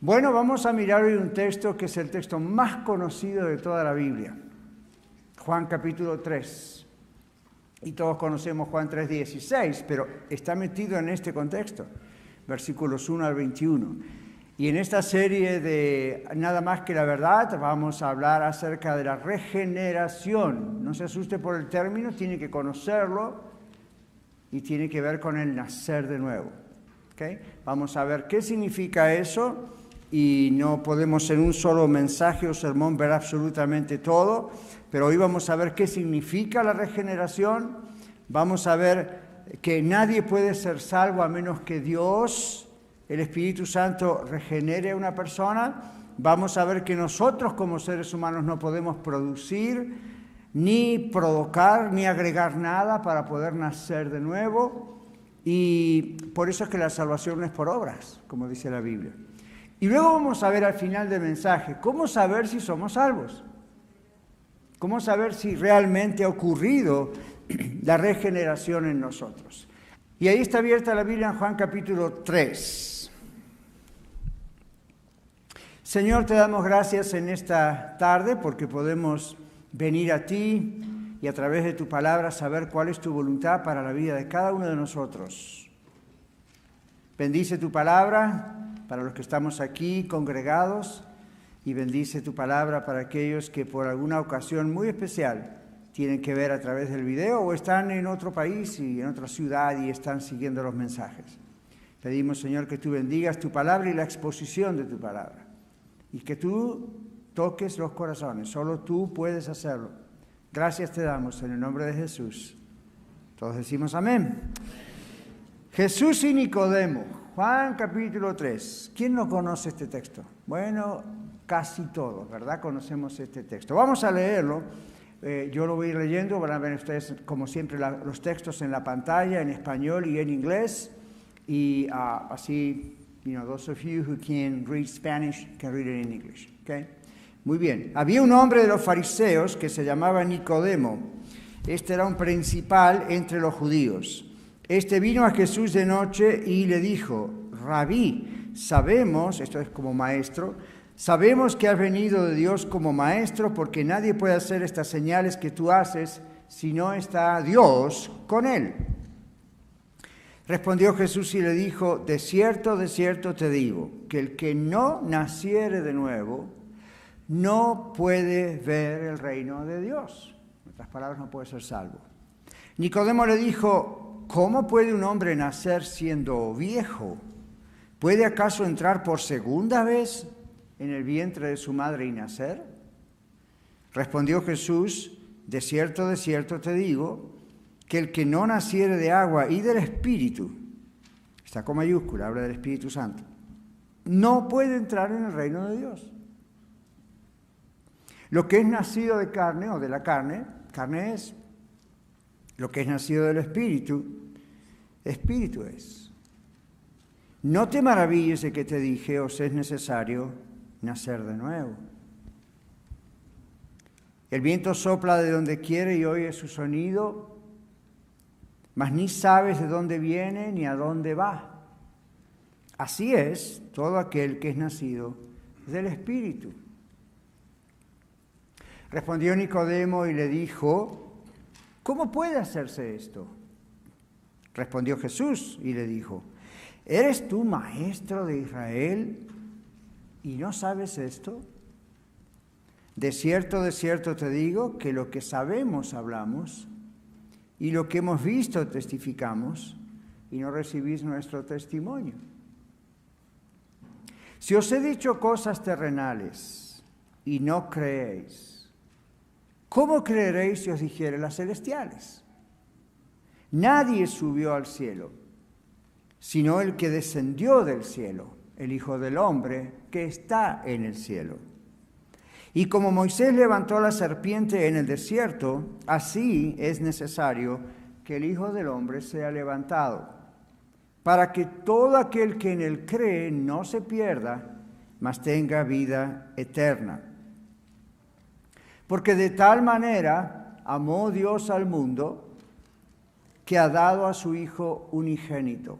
Bueno, vamos a mirar hoy un texto que es el texto más conocido de toda la Biblia. Juan capítulo 3. Y todos conocemos Juan 3:16, pero está metido en este contexto, versículos 1 al 21. Y en esta serie de Nada más que la verdad vamos a hablar acerca de la regeneración. No se asuste por el término, tiene que conocerlo y tiene que ver con el nacer de nuevo. ¿Okay? Vamos a ver qué significa eso y no podemos en un solo mensaje o sermón ver absolutamente todo, pero hoy vamos a ver qué significa la regeneración. Vamos a ver que nadie puede ser salvo a menos que Dios, el Espíritu Santo, regenere a una persona. Vamos a ver que nosotros como seres humanos no podemos producir, ni provocar, ni agregar nada para poder nacer de nuevo. Y por eso es que la salvación no es por obras, como dice la Biblia. Y luego vamos a ver al final del mensaje, ¿cómo saber si somos salvos? ¿Cómo saber si realmente ha ocurrido la regeneración en nosotros? Y ahí está abierta la Biblia en Juan capítulo 3. Señor, te damos gracias en esta tarde porque podemos venir a ti y a través de tu palabra saber cuál es tu voluntad para la vida de cada uno de nosotros. Bendice tu palabra para los que estamos aquí congregados y bendice tu palabra para aquellos que por alguna ocasión muy especial tienen que ver a través del video o están en otro país y en otra ciudad y están siguiendo los mensajes. Pedimos, Señor, que tú bendigas tu palabra y la exposición de tu palabra y que tú toques los corazones. Solo tú puedes hacerlo. Gracias te damos en el nombre de Jesús. Todos decimos amén. Jesús y Nicodemo, Juan capítulo 3. ¿Quién no conoce este texto? Bueno, casi todos, ¿verdad? Conocemos este texto. Vamos a leerlo. Yo lo voy a ir leyendo. Van a ver ustedes, como siempre, los textos en la pantalla, en español y en inglés. Y así, those of you who can read Spanish can read it in English. Okay? Muy bien. Había un hombre de los fariseos que se llamaba Nicodemo. Este era un principal entre los judíos. Este vino a Jesús de noche y le dijo: Rabí, sabemos, esto es como maestro, sabemos que has venido de Dios como maestro, porque nadie puede hacer estas señales que tú haces si no está Dios con él. Respondió Jesús y le dijo: de cierto te digo, que el que no naciere de nuevo no puede ver el reino de Dios. En otras palabras, no puede ser salvo. Nicodemo le dijo: ¿cómo puede un hombre nacer siendo viejo? ¿Puede acaso entrar por segunda vez en el vientre de su madre y nacer? Respondió Jesús: de cierto te digo, que el que no naciere de agua y del Espíritu, está con mayúscula, habla del Espíritu Santo, no puede entrar en el reino de Dios. Lo que es nacido de carne o de la carne, carne es. Lo que es nacido del Espíritu, Espíritu es. No te maravilles de que te dije, os es necesario nacer de nuevo. El viento sopla de donde quiere y oye su sonido, mas ni sabes de dónde viene ni a dónde va. Así es todo aquel que es nacido del Espíritu. Respondió Nicodemo y le dijo: ¿cómo puede hacerse esto? Respondió Jesús y le dijo: ¿eres tú maestro de Israel y no sabes esto? De cierto te digo que lo que sabemos hablamos y lo que hemos visto testificamos y no recibís nuestro testimonio. Si os he dicho cosas terrenales y no creéis, ¿cómo creeréis si os dijere las celestiales? Nadie subió al cielo, sino el que descendió del cielo, el Hijo del Hombre que está en el cielo. Y como Moisés levantó la serpiente en el desierto, así es necesario que el Hijo del Hombre sea levantado, para que todo aquel que en él cree no se pierda, mas tenga vida eterna. Porque de tal manera amó Dios al mundo, que ha dado a su Hijo unigénito,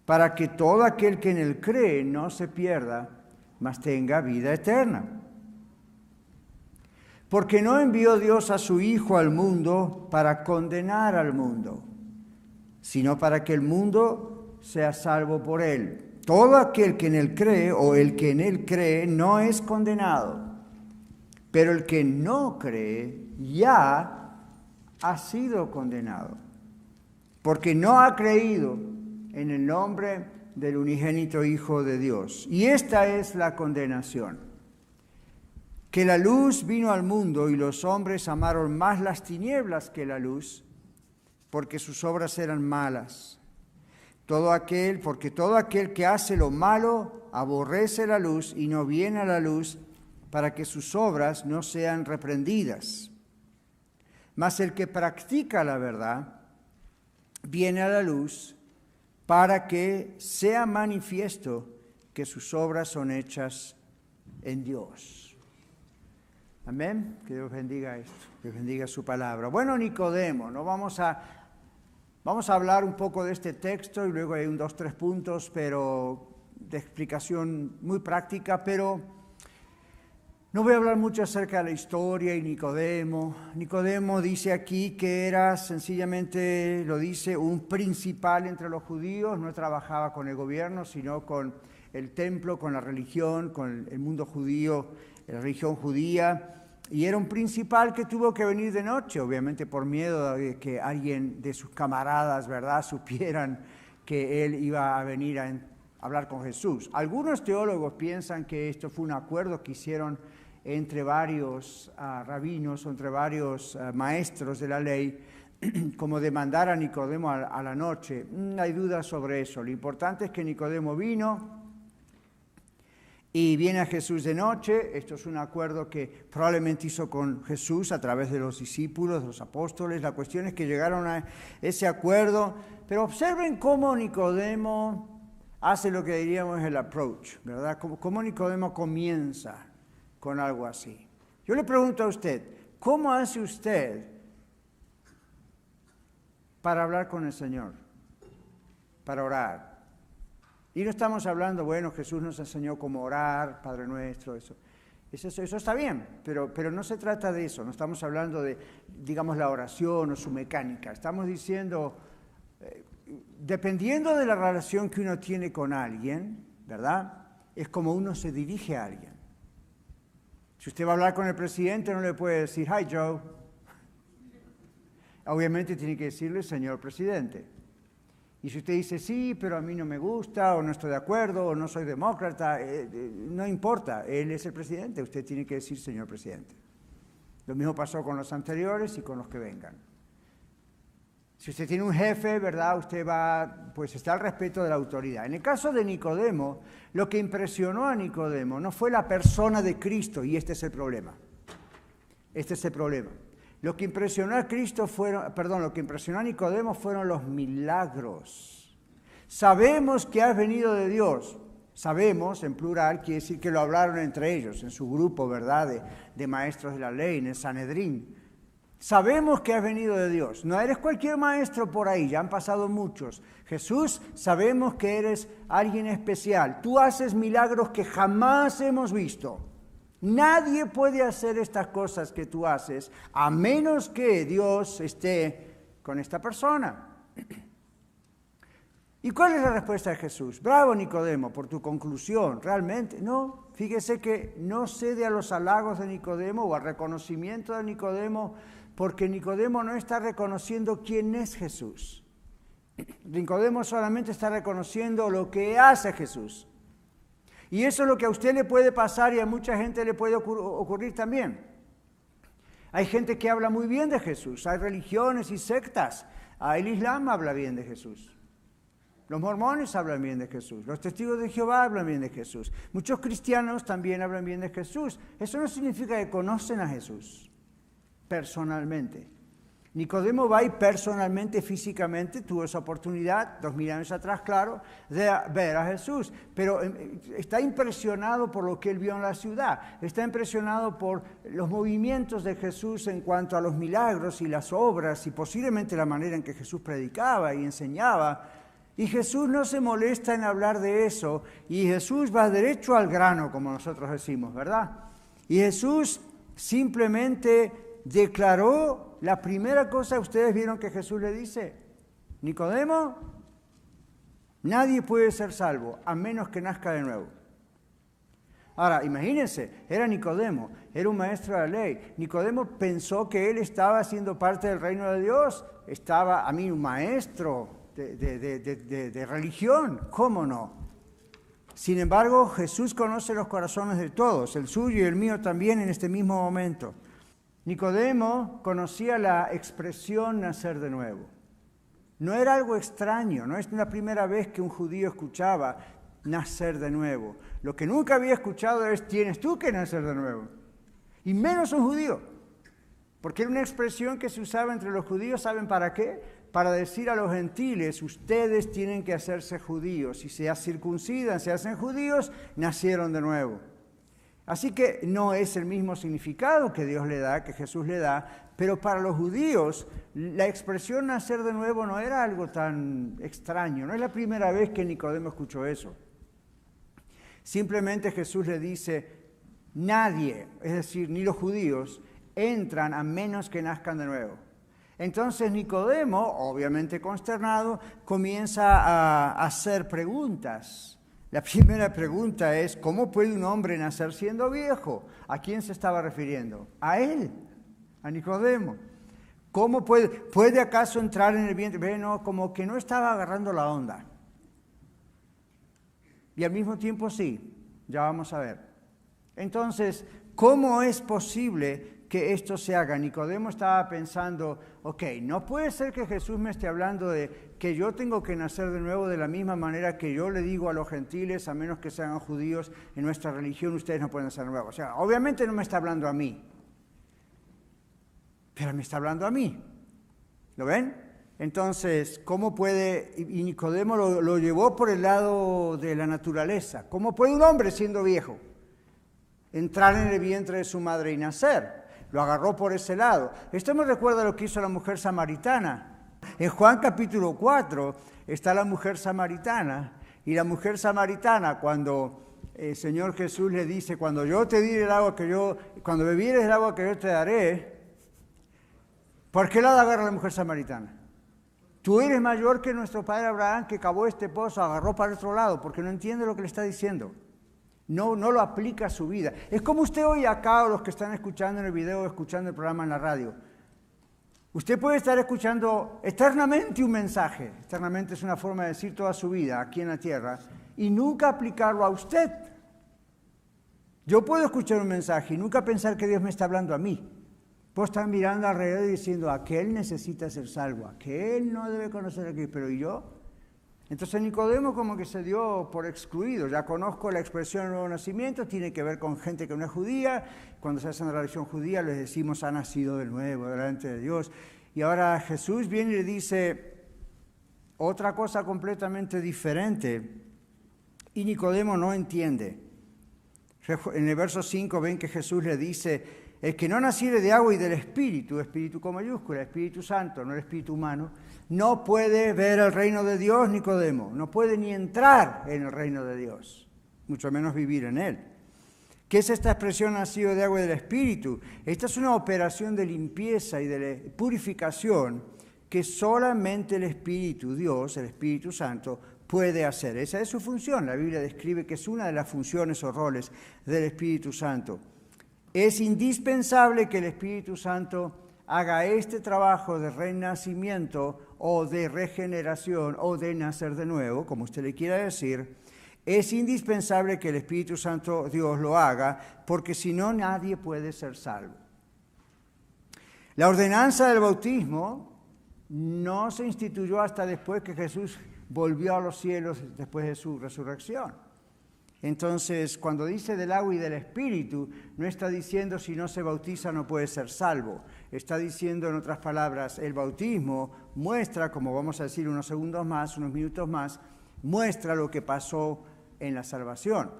para que todo aquel que en él cree no se pierda, mas tenga vida eterna. Porque no envió Dios a su Hijo al mundo para condenar al mundo, sino para que el mundo sea salvo por él. Todo aquel que en él cree o el que en él cree no es condenado, pero el que no cree ya ha sido condenado, porque no ha creído en el nombre del unigénito Hijo de Dios. Y esta es la condenación: que la luz vino al mundo y los hombres amaron más las tinieblas que la luz, porque sus obras eran malas. Porque todo aquel que hace lo malo aborrece la luz y no viene a la luz, para que sus obras no sean reprendidas. Mas el que practica la verdad viene a la luz, para que sea manifiesto que sus obras son hechas en Dios. Amén. Que Dios bendiga esto, que bendiga su palabra. Bueno, Nicodemo, ¿no? Vamos a hablar un poco de este texto y luego hay 2-3 puntos, pero de explicación muy práctica, pero no voy a hablar mucho acerca de la historia y Nicodemo. Nicodemo dice aquí que era sencillamente, lo dice, un principal entre los judíos. No trabajaba con el gobierno, sino con el templo, con la religión, con el mundo judío, la religión judía. Y era un principal que tuvo que venir de noche, obviamente por miedo de que alguien de sus camaradas, ¿verdad?, supieran que él iba a venir a hablar con Jesús. Algunos teólogos piensan que esto fue un acuerdo que hicieron entre varios rabinos, entre varios maestros de la ley, como de mandar a Nicodemo a la noche. Hay dudas sobre eso. Lo importante es que Nicodemo vino y viene a Jesús de noche. Esto es un acuerdo que probablemente hizo con Jesús a través de los discípulos, de los apóstoles. La cuestión es que llegaron a ese acuerdo, pero observen cómo Nicodemo hace lo que diríamos el approach, ¿verdad? Cómo Nicodemo comienza con algo así. Yo le pregunto a usted, ¿cómo hace usted para hablar con el Señor? Para orar. Y no estamos hablando, bueno, Jesús nos enseñó cómo orar, Padre Nuestro, eso está bien, pero no se trata de eso. No estamos hablando de, digamos, la oración o su mecánica. Estamos diciendo, dependiendo de la relación que uno tiene con alguien, ¿verdad?, es como uno se dirige a alguien. Si usted va a hablar con el presidente, no le puede decir, "Hi, Joe". Obviamente tiene que decirle, "Señor presidente". Y si usted dice, "Sí, pero a mí no me gusta, o no estoy de acuerdo, o no soy demócrata", no importa, él es el presidente, usted tiene que decir, "Señor presidente". Lo mismo pasó con los anteriores y con los que vengan. Si usted tiene un jefe, ¿verdad?, usted pues está al respeto de la autoridad. En el caso de Nicodemo, lo que impresionó a Nicodemo no fue la persona de Cristo, y este es el problema. Este es el problema. Lo que impresionó a Nicodemo fueron los milagros. Sabemos que has venido de Dios. Sabemos, en plural, quiere decir que lo hablaron entre ellos, en su grupo, ¿verdad?, de maestros de la ley, en el Sanedrín. Sabemos que has venido de Dios. No eres cualquier maestro por ahí, ya han pasado muchos. Jesús, sabemos que eres alguien especial. Tú haces milagros que jamás hemos visto. Nadie puede hacer estas cosas que tú haces a menos que Dios esté con esta persona. ¿Y cuál es la respuesta de Jesús? Bravo, Nicodemo, por tu conclusión. Realmente, no. Fíjese que no cede a los halagos de Nicodemo o al reconocimiento de Nicodemo, porque Nicodemo no está reconociendo quién es Jesús. Nicodemo solamente está reconociendo lo que hace Jesús. Y eso es lo que a usted le puede pasar y a mucha gente le puede ocurrir también. Hay gente que habla muy bien de Jesús, hay religiones y sectas. El Islam habla bien de Jesús. Los mormones hablan bien de Jesús. Los testigos de Jehová hablan bien de Jesús. Muchos cristianos también hablan bien de Jesús. Eso no significa que conocen a Jesús personalmente. Nicodemo va y personalmente, físicamente, tuvo esa oportunidad, 2000 años atrás, claro, de ver a Jesús. Pero está impresionado por lo que él vio en la ciudad. Está impresionado por los movimientos de Jesús en cuanto a los milagros y las obras y posiblemente la manera en que Jesús predicaba y enseñaba. Y Jesús no se molesta en hablar de eso, y Jesús va derecho al grano, como nosotros decimos, ¿verdad? Y Jesús simplemente declaró la primera cosa. Ustedes vieron que Jesús le dice: Nicodemo, nadie puede ser salvo a menos que nazca de nuevo. Ahora, imagínense, era Nicodemo, era un maestro de la ley. Nicodemo pensó que él estaba siendo parte del reino de Dios, un maestro de religión, ¿cómo no? Sin embargo, Jesús conoce los corazones de todos, el suyo y el mío también en este mismo momento. Nicodemo conocía la expresión nacer de nuevo. No era algo extraño, no es la primera vez que un judío escuchaba nacer de nuevo. Lo que nunca había escuchado es: tienes tú que nacer de nuevo. Y menos un judío, porque era una expresión que se usaba entre los judíos. ¿Saben para qué? Para decir a los gentiles: ustedes tienen que hacerse judíos. Si se circuncidan, se hacen judíos, nacieron de nuevo. Así que no es el mismo significado que Dios le da, que Jesús le da, pero para los judíos la expresión nacer de nuevo no era algo tan extraño. No es la primera vez que Nicodemo escuchó eso. Simplemente Jesús le dice: nadie, es decir, ni los judíos, entran a menos que nazcan de nuevo. Entonces Nicodemo, obviamente consternado, comienza a hacer preguntas. La primera pregunta es: ¿cómo puede un hombre nacer siendo viejo? ¿A quién se estaba refiriendo? A él, a Nicodemo. ¿Cómo puede acaso entrar en el vientre? No, como que no estaba agarrando la onda. Y al mismo tiempo sí, ya vamos a ver. Entonces, ¿cómo es posible que esto se haga? Nicodemo estaba pensando: ok, no puede ser que Jesús me esté hablando de que yo tengo que nacer de nuevo de la misma manera que yo le digo a los gentiles, a menos que sean judíos, en nuestra religión ustedes no pueden nacer de nuevo. O sea, obviamente no me está hablando a mí, pero me está hablando a mí. ¿Lo ven? Entonces, ¿cómo puede? Y Nicodemo lo llevó por el lado de la naturaleza. ¿Cómo puede un hombre siendo viejo entrar en el vientre de su madre y nacer? Lo agarró por ese lado. Esto me recuerda a lo que hizo la mujer samaritana. En Juan capítulo 4 está la mujer samaritana. Y la mujer samaritana, cuando el Señor Jesús le dice: cuando yo te diré el agua cuando bebieres el agua que yo te daré, ¿por qué lado agarra la mujer samaritana? Tú eres mayor que nuestro padre Abraham, que cavó este pozo, agarró para el otro lado, porque no entiende lo que le está diciendo. No lo aplica a su vida. Es como usted hoy acá, o los que están escuchando en el video, o escuchando el programa en la radio. Usted puede estar escuchando eternamente un mensaje. Eternamente es una forma de decir toda su vida aquí en la tierra, y nunca aplicarlo a usted. Yo puedo escuchar un mensaje y nunca pensar que Dios me está hablando a mí. Puedo estar mirando alrededor y diciendo: aquel necesita ser salvo, aquel no debe conocer a Cristo, pero ¿y yo? Entonces Nicodemo como que se dio por excluido. Ya conozco la expresión nuevo nacimiento, tiene que ver con gente que no es judía. Cuando se hace en la religión judía les decimos: ha nacido de nuevo delante de Dios. Y ahora Jesús viene y le dice otra cosa completamente diferente, y Nicodemo no entiende. En el verso 5 ven que Jesús le dice: el que no naciere de agua y del Espíritu, Espíritu con mayúscula, Espíritu Santo, no el Espíritu humano, no puede ver el reino de Dios. Nicodemo no puede ni entrar en el reino de Dios, mucho menos vivir en él. ¿Qué es esta expresión nacido de agua y del Espíritu? Esta es una operación de limpieza y de purificación que solamente el Espíritu, Dios, el Espíritu Santo, puede hacer. Esa es su función. La Biblia describe que es una de las funciones o roles del Espíritu Santo. Es indispensable que el Espíritu Santo haga este trabajo de renacimiento o de regeneración o de nacer de nuevo, como usted le quiera decir. Es indispensable que el Espíritu Santo, Dios, lo haga, porque si no, nadie puede ser salvo. La ordenanza del bautismo no se instituyó hasta después que Jesús volvió a los cielos después de su resurrección. Entonces, cuando dice del agua y del Espíritu, no está diciendo si no se bautiza no puede ser salvo. Está diciendo, en otras palabras, el bautismo muestra, como vamos a decir unos segundos más, unos minutos más, muestra lo que pasó en la salvación.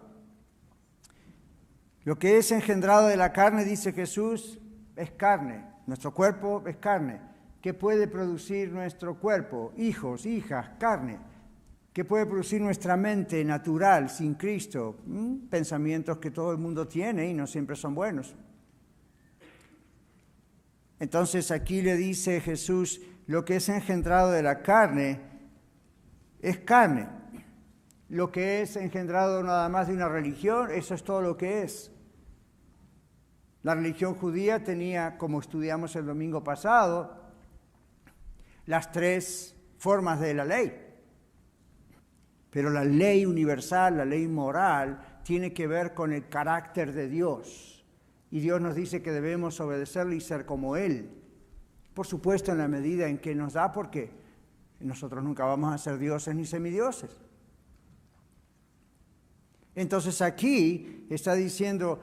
Lo que es engendrado de la carne, dice Jesús, es carne. Nuestro cuerpo es carne. ¿Qué puede producir nuestro cuerpo? Hijos, hijas, carne. ¿Qué puede producir nuestra mente natural sin Cristo? Pensamientos que todo el mundo tiene y no siempre son buenos. Entonces aquí le dice Jesús, lo que es engendrado de la carne es carne. Lo que es engendrado nada más de una religión, eso es todo lo que es. La religión judía tenía, como estudiamos el domingo pasado, las 3 formas de la ley. Pero la ley universal, la ley moral, tiene que ver con el carácter de Dios. Y Dios nos dice que debemos obedecerle y ser como Él. Por supuesto, en la medida en que nos da, porque nosotros nunca vamos a ser dioses ni semidioses. Entonces aquí está diciendo,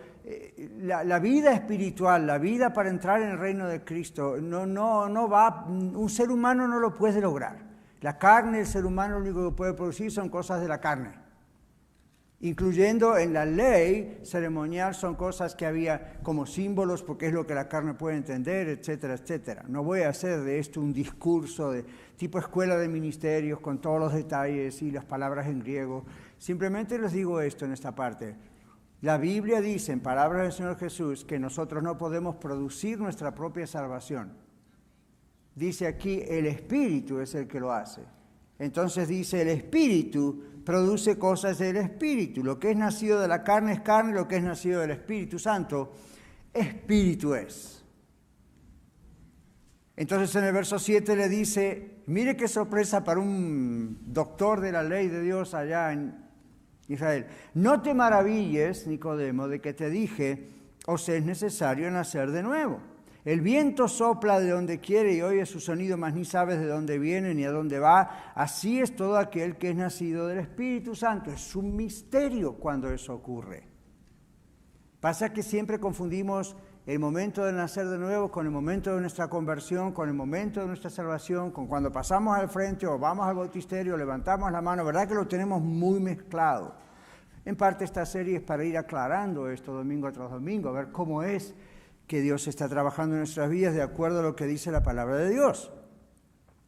la vida espiritual, la vida para entrar en el reino de Cristo, no va, un ser humano no lo puede lograr. La carne, el ser humano, lo único que puede producir son cosas de la carne. Incluyendo en la ley ceremonial son cosas que había como símbolos, porque es lo que la carne puede entender, etcétera, etcétera. No voy a hacer de esto un discurso de tipo escuela de ministerios con todos los detalles y las palabras en griego. Simplemente les digo esto en esta parte. La Biblia dice, en palabras del Señor Jesús, que nosotros no podemos producir nuestra propia salvación. Dice aquí, el Espíritu es el que lo hace. Entonces dice, el Espíritu produce cosas del Espíritu. Lo que es nacido de la carne es carne, lo que es nacido del Espíritu Santo, Espíritu es. Entonces en el verso 7 le dice, mire qué sorpresa para un doctor de la ley de Dios allá en Israel. No te maravilles, Nicodemo, de que te dije, os es necesario nacer de nuevo. El viento sopla de donde quiere y oye su sonido, mas ni sabes de dónde viene ni a dónde va. Así es todo aquel que es nacido del Espíritu Santo. Es un misterio cuando eso ocurre. Pasa que siempre confundimos el momento de nacer de nuevo con el momento de nuestra conversión, con el momento de nuestra salvación, con cuando pasamos al frente o vamos al bautisterio, levantamos la mano. ¿Verdad que lo tenemos muy mezclado? En parte esta serie es para ir aclarando esto domingo tras domingo, a ver cómo es que Dios está trabajando en nuestras vidas de acuerdo a lo que dice la palabra de Dios.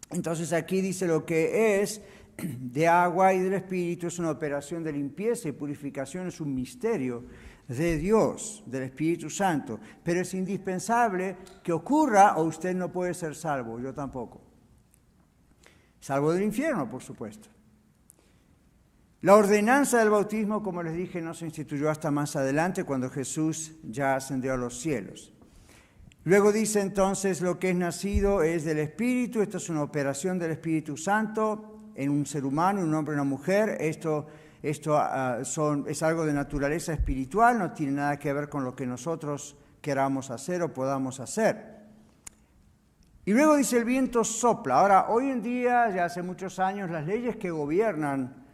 Entonces aquí dice lo que es de agua y del Espíritu, es una operación de limpieza y purificación, es un misterio de Dios, del Espíritu Santo. Pero es indispensable que ocurra o usted no puede ser salvo, yo tampoco. Salvo del infierno, por supuesto. La ordenanza del bautismo, como les dije, no se instituyó hasta más adelante, cuando Jesús ya ascendió a los cielos. Luego dice entonces, lo que es nacido es del Espíritu. Esto es una operación del Espíritu Santo en un ser humano, un hombre y una mujer. Esto es algo de naturaleza espiritual, no tiene nada que ver con lo que nosotros queramos hacer o podamos hacer. Y luego dice, el viento sopla. Ahora, hoy en día, ya hace muchos años, las leyes que gobiernan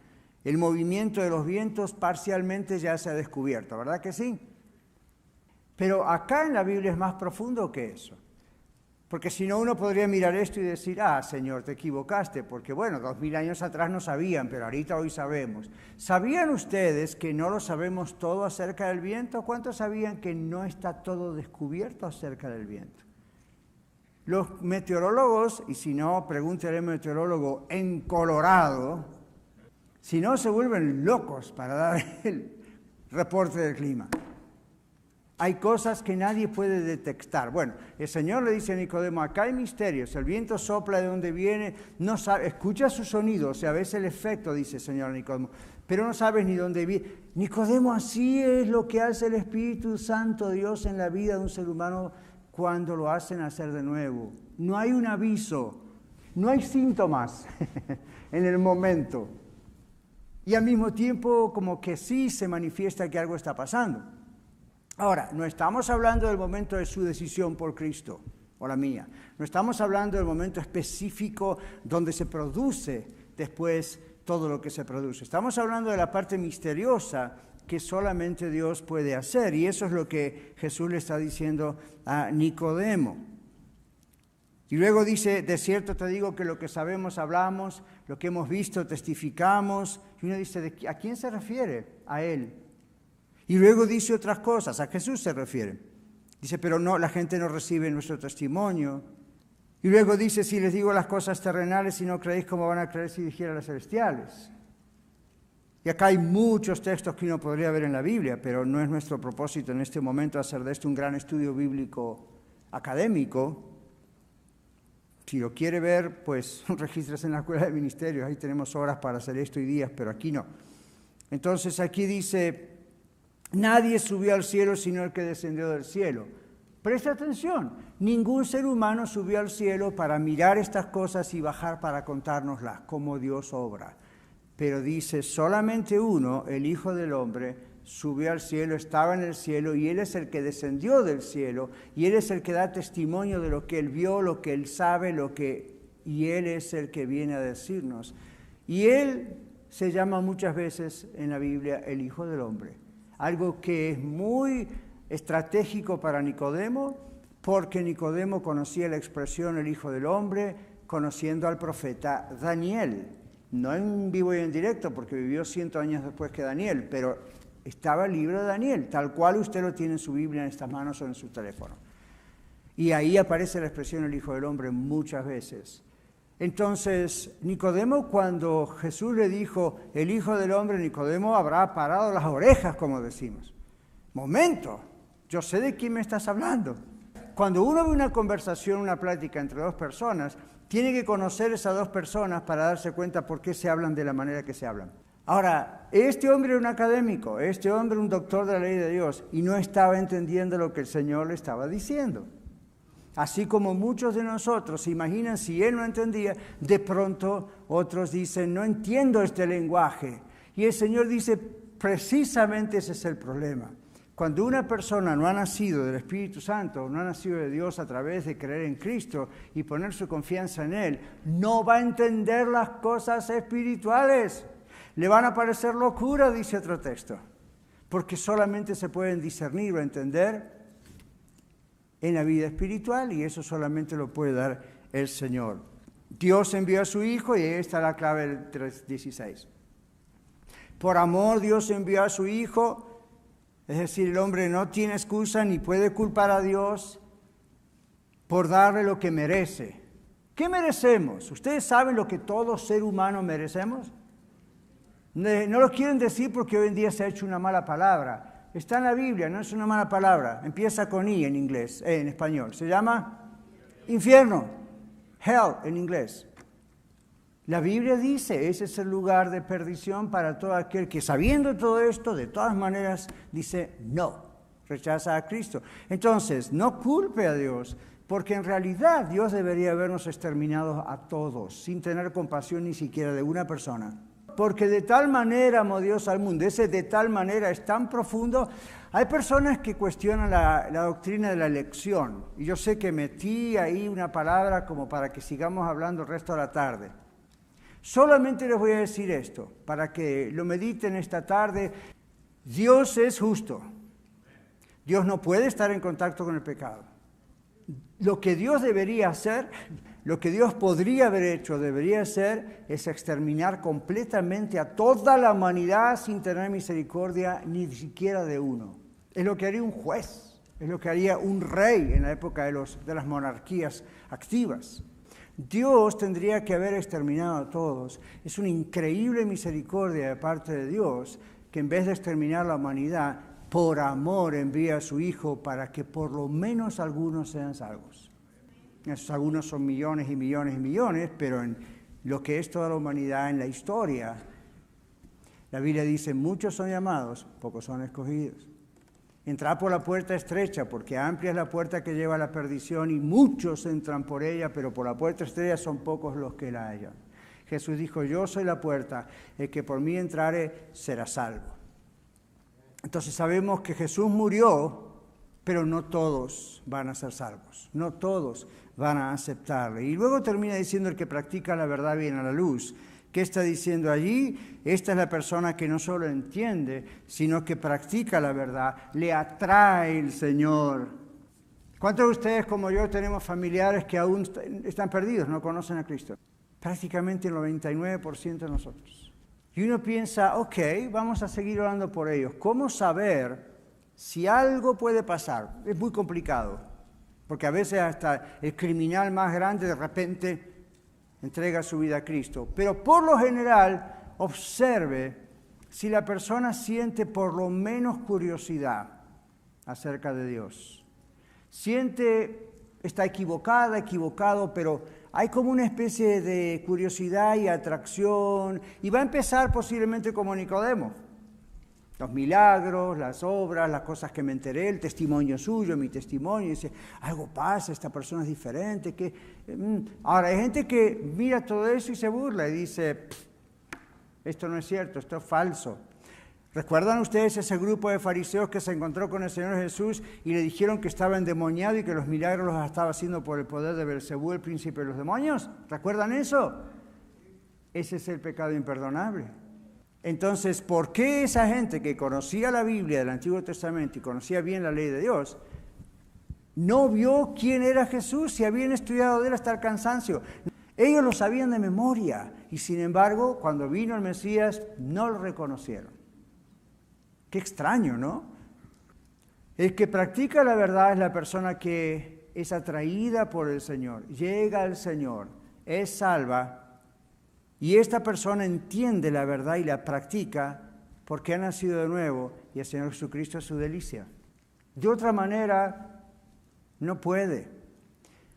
el movimiento de los vientos parcialmente ya se ha descubierto, ¿verdad que sí? Pero acá en la Biblia es más profundo que eso. Porque si no, uno podría mirar esto y decir, Señor, te equivocaste, porque bueno, 2000 años atrás no sabían, pero ahorita hoy sabemos. ¿Sabían ustedes que no lo sabemos todo acerca del viento? ¿Cuántos sabían que no está todo descubierto acerca del viento? Los meteorólogos, y si no, pregúntele al meteorólogo en Colorado, si no, se vuelven locos para dar el reporte del clima. Hay cosas que nadie puede detectar. Bueno, el Señor le dice a Nicodemo, acá hay misterios, el viento sopla de donde viene, no sabe, escucha su sonido, o sea, ves el efecto, dice el Señor a Nicodemo, pero no sabes ni dónde viene. Nicodemo, así es lo que hace el Espíritu Santo Dios en la vida de un ser humano cuando lo hace nacer de nuevo. No hay un aviso, no hay síntomas en el momento. Y al mismo tiempo como que sí se manifiesta que algo está pasando. Ahora, no estamos hablando del momento de su decisión por Cristo, o la mía. No estamos hablando del momento específico donde se produce después todo lo que se produce. Estamos hablando de la parte misteriosa que solamente Dios puede hacer. Y eso es lo que Jesús le está diciendo a Nicodemo. Y luego dice, de cierto te digo que lo que sabemos hablamos, lo que hemos visto testificamos. Y uno dice, ¿a quién se refiere? A Él. Y luego dice otras cosas, a Jesús se refiere. Dice, pero no, la gente no recibe nuestro testimonio. Y luego dice, si les digo las cosas terrenales y no creéis, ¿cómo van a creer si dijera las celestiales? Y acá hay muchos textos que uno podría ver en la Biblia, pero no es nuestro propósito en este momento hacer de esto un gran estudio bíblico académico. Si lo quiere ver, pues regístrese en la Escuela de Ministerios, ahí tenemos horas para hacer esto y días, pero aquí no. Entonces aquí dice, nadie subió al cielo sino el que descendió del cielo. Presta atención, ningún ser humano subió al cielo para mirar estas cosas y bajar para contárnoslas, cómo Dios obra. Pero dice, solamente uno, el Hijo del Hombre, subió al cielo, estaba en el cielo, y Él es el que descendió del cielo, y Él es el que da testimonio de lo que Él vio, lo que Él sabe, y Él es el que viene a decirnos. Y Él se llama muchas veces en la Biblia el Hijo del Hombre, algo que es muy estratégico para Nicodemo, porque Nicodemo conocía la expresión el Hijo del Hombre, conociendo al profeta Daniel. No en vivo y en directo, porque vivió 100 años después que Daniel, pero estaba el libro de Daniel, tal cual usted lo tiene en su Biblia, en estas manos o en su teléfono. Y ahí aparece la expresión el Hijo del Hombre muchas veces. Entonces, Nicodemo, cuando Jesús le dijo, el Hijo del Hombre, Nicodemo habrá parado las orejas, como decimos. Momento, yo sé de quién me estás hablando. Cuando uno ve una conversación, una plática entre dos personas, tiene que conocer esas dos personas para darse cuenta por qué se hablan de la manera que se hablan. Ahora, este hombre era un académico, este hombre un doctor de la ley de Dios, y no estaba entendiendo lo que el Señor le estaba diciendo. Así como muchos de nosotros se imaginan si él no entendía, de pronto otros dicen, no entiendo este lenguaje. Y el Señor dice, precisamente ese es el problema. Cuando una persona no ha nacido del Espíritu Santo, no ha nacido de Dios a través de creer en Cristo y poner su confianza en Él, no va a entender las cosas espirituales. Le van a parecer locura, dice otro texto, porque solamente se pueden discernir o entender en la vida espiritual, y eso solamente lo puede dar el Señor. Dios envió a su Hijo, y ahí está la clave del 3:16. Por amor Dios envió a su Hijo. Es decir, el hombre no tiene excusa ni puede culpar a Dios por darle lo que merece. ¿Qué merecemos? ¿Ustedes saben lo que todo ser humano merecemos? No lo quieren decir porque hoy en día se ha hecho una mala palabra. Está en la Biblia, no es una mala palabra. Empieza con I en inglés, en español. Se llama infierno, hell en inglés. La Biblia dice, ese es el lugar de perdición para todo aquel que sabiendo todo esto, de todas maneras, dice no, rechaza a Cristo. Entonces, no culpe a Dios, porque en realidad Dios debería habernos exterminado a todos, sin tener compasión ni siquiera de una persona. Porque de tal manera amó Dios al mundo, ese de tal manera es tan profundo. Hay personas que cuestionan la doctrina de la elección, y yo sé que metí ahí una palabra como para que sigamos hablando el resto de la tarde. Solamente les voy a decir esto, para que lo mediten esta tarde. Dios es justo. Dios no puede estar en contacto con el pecado. Lo que Dios debería hacer, lo que Dios podría haber hecho, debería hacer, es exterminar completamente a toda la humanidad sin tener misericordia ni siquiera de uno. Es lo que haría un juez, es lo que haría un rey en la época de las monarquías activas. Dios tendría que haber exterminado a todos. Es una increíble misericordia de parte de Dios que en vez de exterminar la humanidad, por amor envía a su Hijo para que por lo menos algunos sean salvos. Esos algunos son millones y millones y millones, pero en lo que es toda la humanidad en la historia, la Biblia dice, muchos son llamados, pocos son escogidos. Entrad por la puerta estrecha, porque amplia es la puerta que lleva a la perdición y muchos entran por ella, pero por la puerta estrecha son pocos los que la hallan. Jesús dijo, yo soy la puerta, el que por mí entrare será salvo. Entonces sabemos que Jesús murió, pero no todos van a ser salvos, no todos van a aceptarle. Y luego termina diciendo el que practica la verdad viene a la luz. ¿Qué está diciendo allí? Esta es la persona que no solo entiende, sino que practica la verdad, le atrae el Señor. ¿Cuántos de ustedes como yo tenemos familiares que aún están perdidos, no conocen a Cristo? Prácticamente el 99% de nosotros. Y uno piensa, ok, vamos a seguir orando por ellos. ¿Cómo saber si algo puede pasar? Es muy complicado, porque a veces hasta el criminal más grande de repente entrega su vida a Cristo. Pero por lo general, observe si la persona siente por lo menos curiosidad acerca de Dios. Está equivocado, pero hay como una especie de curiosidad y atracción, y va a empezar posiblemente como Nicodemo. Los milagros, las obras, las cosas que me enteré, el testimonio suyo, mi testimonio, y dice, algo pasa, esta persona es diferente. Ahora, hay gente que mira todo eso y se burla y dice, esto no es cierto, esto es falso. ¿Recuerdan ustedes ese grupo de fariseos que se encontró con el Señor Jesús y le dijeron que estaba endemoniado y que los milagros los estaba haciendo por el poder de Beelzebú, el príncipe de los demonios? ¿Recuerdan eso? Ese es el pecado imperdonable. Entonces, ¿por qué esa gente que conocía la Biblia del Antiguo Testamento y conocía bien la ley de Dios, no vio quién era Jesús y habían estudiado de él hasta el cansancio? Ellos lo sabían de memoria y sin embargo, cuando vino el Mesías, no lo reconocieron. Qué extraño, ¿no? El que practica la verdad es la persona que es atraída por el Señor, llega al Señor, es salva. Y esta persona entiende la verdad y la practica porque ha nacido de nuevo y el Señor Jesucristo es su delicia. De otra manera, no puede.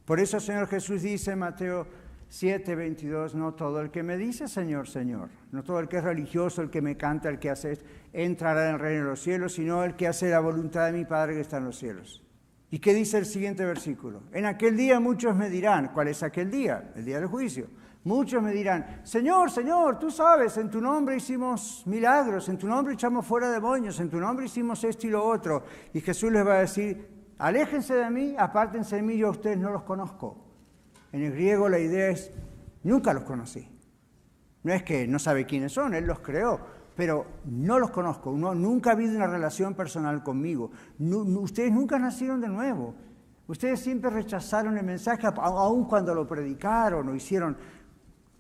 Por eso el Señor Jesús dice en Mateo 7:22, no todo el que me dice Señor, Señor, no todo el que es religioso, el que me canta, el que hace esto, entrará en el reino de los cielos, sino el que hace la voluntad de mi Padre que está en los cielos. ¿Y qué dice el siguiente versículo? En aquel día muchos me dirán, ¿cuál es aquel día? El día del juicio. Muchos me dirán, Señor, Señor, tú sabes, en tu nombre hicimos milagros, en tu nombre echamos fuera demonios, en tu nombre hicimos esto y lo otro. Y Jesús les va a decir, aléjense de mí, apártense de mí, yo a ustedes no los conozco. En el griego la idea es, nunca los conocí. No es que no sabe quiénes son, Él los creó, pero no los conozco, nunca ha habido una relación personal conmigo. Ustedes nunca nacieron de nuevo. Ustedes siempre rechazaron el mensaje, aun cuando lo predicaron o hicieron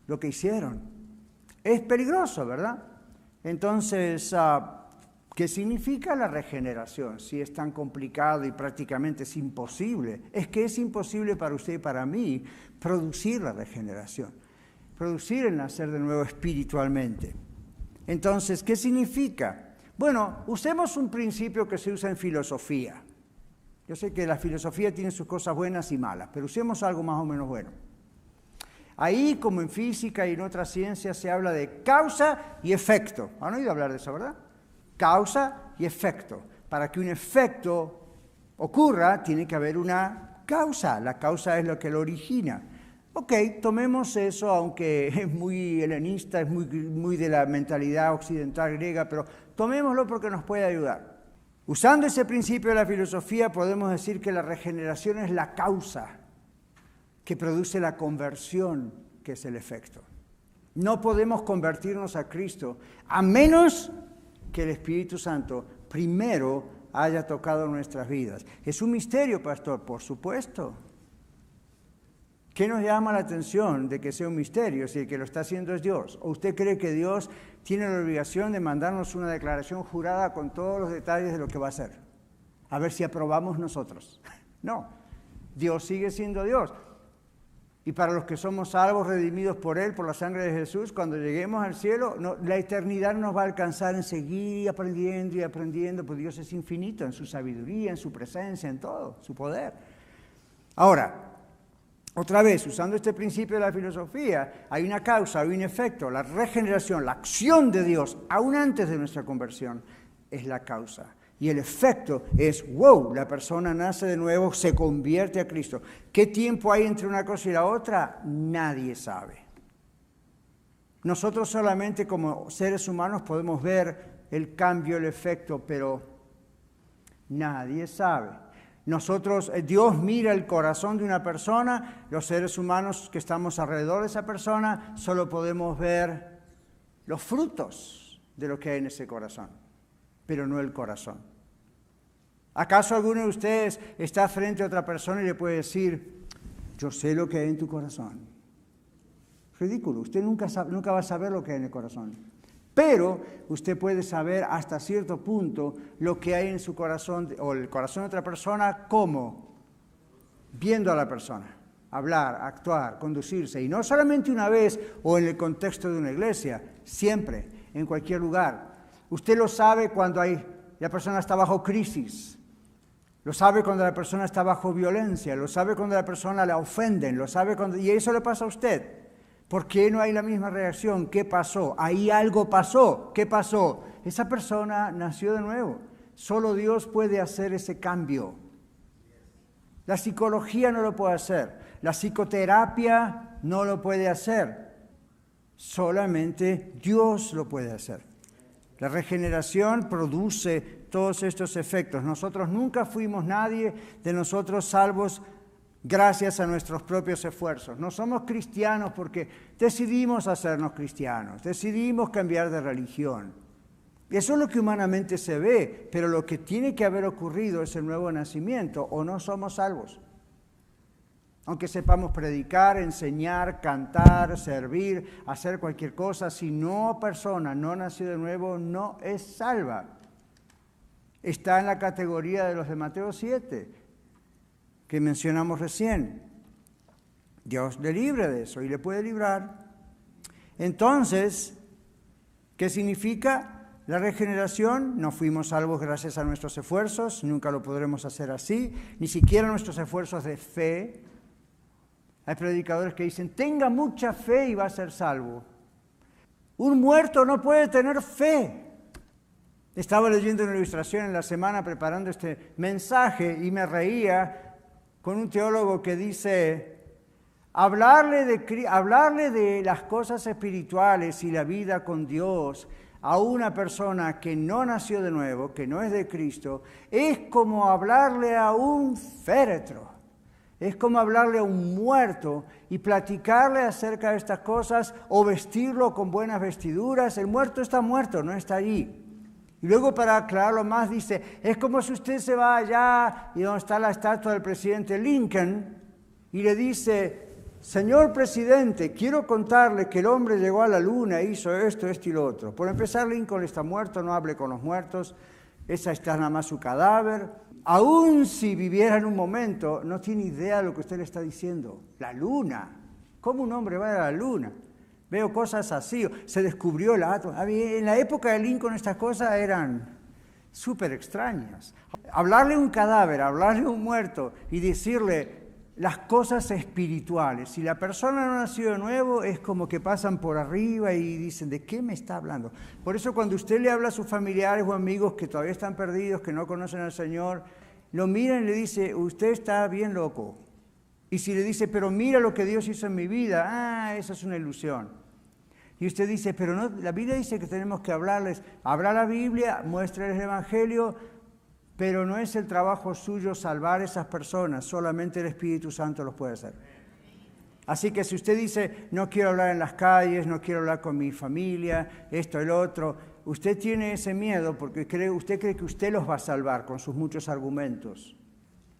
lo que hicieron. Es peligroso, ¿verdad? Entonces, ¿qué significa la regeneración? Si es tan complicado y prácticamente es imposible. Es que es imposible para usted y para mí producir la regeneración, producir el nacer de nuevo espiritualmente. Entonces, ¿qué significa? Bueno, usemos un principio que se usa en filosofía. Yo sé que la filosofía tiene sus cosas buenas y malas, pero usemos algo más o menos bueno. Ahí, como en física y en otras ciencias, se habla de causa y efecto. ¿Han oído hablar de eso, verdad? Causa y efecto. Para que un efecto ocurra, tiene que haber una causa. La causa es lo que lo origina. Ok, tomemos eso, aunque es muy helenista, es muy de la mentalidad occidental griega, pero tomémoslo porque nos puede ayudar. Usando ese principio de la filosofía, podemos decir que la regeneración es la causa que produce la conversión, que es el efecto. No podemos convertirnos a Cristo a menos que el Espíritu Santo primero haya tocado nuestras vidas. ¿Es un misterio, pastor? Por supuesto. ¿Qué nos llama la atención de que sea un misterio si el que lo está haciendo es Dios? ¿O usted cree que Dios tiene la obligación de mandarnos una declaración jurada con todos los detalles de lo que va a hacer? A ver si aprobamos nosotros. No, Dios sigue siendo Dios. Y para los que somos salvos, redimidos por Él, por la sangre de Jesús, cuando lleguemos al cielo, la eternidad nos va a alcanzar en seguir aprendiendo y aprendiendo, pues Dios es infinito en su sabiduría, en su presencia, en todo, su poder. Ahora, otra vez, usando este principio de la filosofía, hay una causa, hay un efecto, la regeneración, la acción de Dios, aún antes de nuestra conversión, es la causa. Y el efecto es, wow, la persona nace de nuevo, se convierte a Cristo. ¿Qué tiempo hay entre una cosa y la otra? Nadie sabe. Nosotros solamente como seres humanos podemos ver el cambio, el efecto, pero nadie sabe. Dios mira el corazón de una persona, los seres humanos que estamos alrededor de esa persona, solo podemos ver los frutos de lo que hay en ese corazón, pero no el corazón. ¿Acaso alguno de ustedes está frente a otra persona y le puede decir, yo sé lo que hay en tu corazón? Ridículo, usted nunca va a saber lo que hay en el corazón. Pero usted puede saber hasta cierto punto lo que hay en su corazón o el corazón de otra persona, ¿cómo? Viendo a la persona, hablar, actuar, conducirse. Y no solamente una vez o en el contexto de una iglesia, siempre, en cualquier lugar. Usted lo sabe cuando la persona está bajo crisis. Lo sabe cuando la persona está bajo violencia. Lo sabe cuando la persona la ofenden. Y eso le pasa a usted. ¿Por qué no hay la misma reacción? ¿Qué pasó? Ahí algo pasó. ¿Qué pasó? Esa persona nació de nuevo. Solo Dios puede hacer ese cambio. La psicología no lo puede hacer. La psicoterapia no lo puede hacer. Solamente Dios lo puede hacer. La regeneración produce todos estos efectos. Nosotros nunca fuimos nadie de nosotros salvos gracias a nuestros propios esfuerzos. No somos cristianos porque decidimos hacernos cristianos, decidimos cambiar de religión. Eso es lo que humanamente se ve, pero lo que tiene que haber ocurrido es el nuevo nacimiento, o no somos salvos. Aunque sepamos predicar, enseñar, cantar, servir, hacer cualquier cosa, si no persona no nació de nuevo, no es salva. Está en la categoría de los de Mateo 7, que mencionamos recién. Dios le libre de eso y le puede librar. Entonces, ¿qué significa? La regeneración, no fuimos salvos gracias a nuestros esfuerzos, nunca lo podremos hacer así, ni siquiera nuestros esfuerzos de fe. Hay predicadores que dicen, tenga mucha fe y va a ser salvo. Un muerto no puede tener fe. Estaba leyendo una ilustración en la semana preparando este mensaje y me reía con un teólogo que dice, hablarle de las cosas espirituales y la vida con Dios a una persona que no nació de nuevo, que no es de Cristo, es como hablarle a un féretro. Es como hablarle a un muerto y platicarle acerca de estas cosas o vestirlo con buenas vestiduras. El muerto está muerto, no está allí. Y luego para aclararlo más dice, es como si usted se va allá y donde está la estatua del presidente Lincoln y le dice, señor presidente, quiero contarle que el hombre llegó a la luna, hizo esto, esto y lo otro. Por empezar, Lincoln está muerto, no hable con los muertos, esa está nada más su cadáver. Aún si viviera en un momento, no tiene idea de lo que usted le está diciendo. La luna. ¿Cómo un hombre va a la luna? Veo cosas así. Se descubrió el átomo. En la época de Lincoln estas cosas eran súper extrañas. Hablarle a un cadáver, hablarle a un muerto y decirle las cosas espirituales. Si la persona no nació de nuevo, es como que pasan por arriba y dicen, ¿de qué me está hablando? Por eso cuando usted le habla a sus familiares o amigos que todavía están perdidos, que no conocen al Señor, lo miran y le dice, usted está bien loco. Y si le dice, pero mira lo que Dios hizo en mi vida, eso es una ilusión. Y usted dice, pero no, la Biblia dice que tenemos que hablarles, abra la Biblia, muéstrales el Evangelio, pero no es el trabajo suyo salvar a esas personas, solamente el Espíritu Santo los puede hacer. Así que si usted dice, no quiero hablar en las calles, no quiero hablar con mi familia, esto, el otro, usted tiene ese miedo porque usted cree que usted los va a salvar con sus muchos argumentos.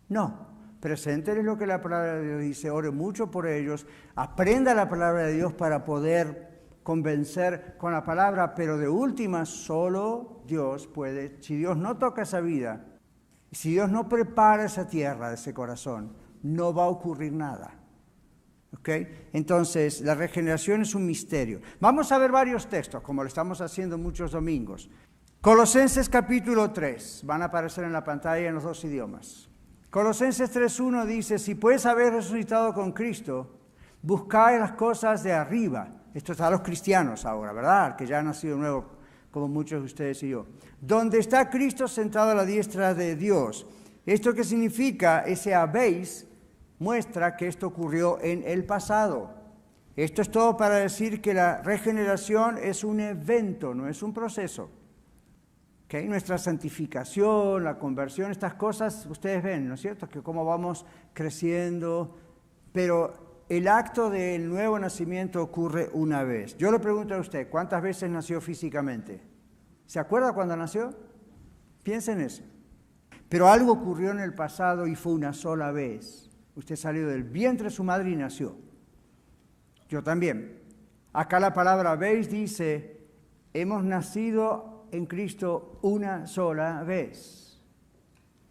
No, presénteles lo que la palabra de Dios dice, ore mucho por ellos, aprenda la palabra de Dios para poder convencer con la palabra, pero de última solo Dios puede. Si Dios no toca esa vida, si Dios no prepara esa tierra de ese corazón, no va a ocurrir nada. ¿Okay? Entonces, la regeneración es un misterio. Vamos a ver varios textos, como lo estamos haciendo muchos domingos. Colosenses capítulo 3, van a aparecer en la pantalla en los dos idiomas. Colosenses 3:1 dice, si pues habéis resucitado con Cristo, buscad las cosas de arriba. Esto está a los cristianos ahora, ¿verdad? Que ya han nacido nuevo, como muchos de ustedes y yo. Donde está Cristo sentado a la diestra de Dios. ¿Esto qué significa? Ese habéis muestra que esto ocurrió en el pasado. Esto es todo para decir que la regeneración es un evento, no es un proceso. ¿Okay? Nuestra santificación, la conversión, estas cosas, ustedes ven, ¿no es cierto? Que cómo vamos creciendo, pero el acto del nuevo nacimiento ocurre una vez. Yo le pregunto a usted, ¿cuántas veces nació físicamente? ¿Se acuerda cuando nació? Piensa en eso. Pero algo ocurrió en el pasado y fue una sola vez. Usted salió del vientre de su madre y nació. Yo también. Acá la palabra veis dice, hemos nacido en Cristo una sola vez.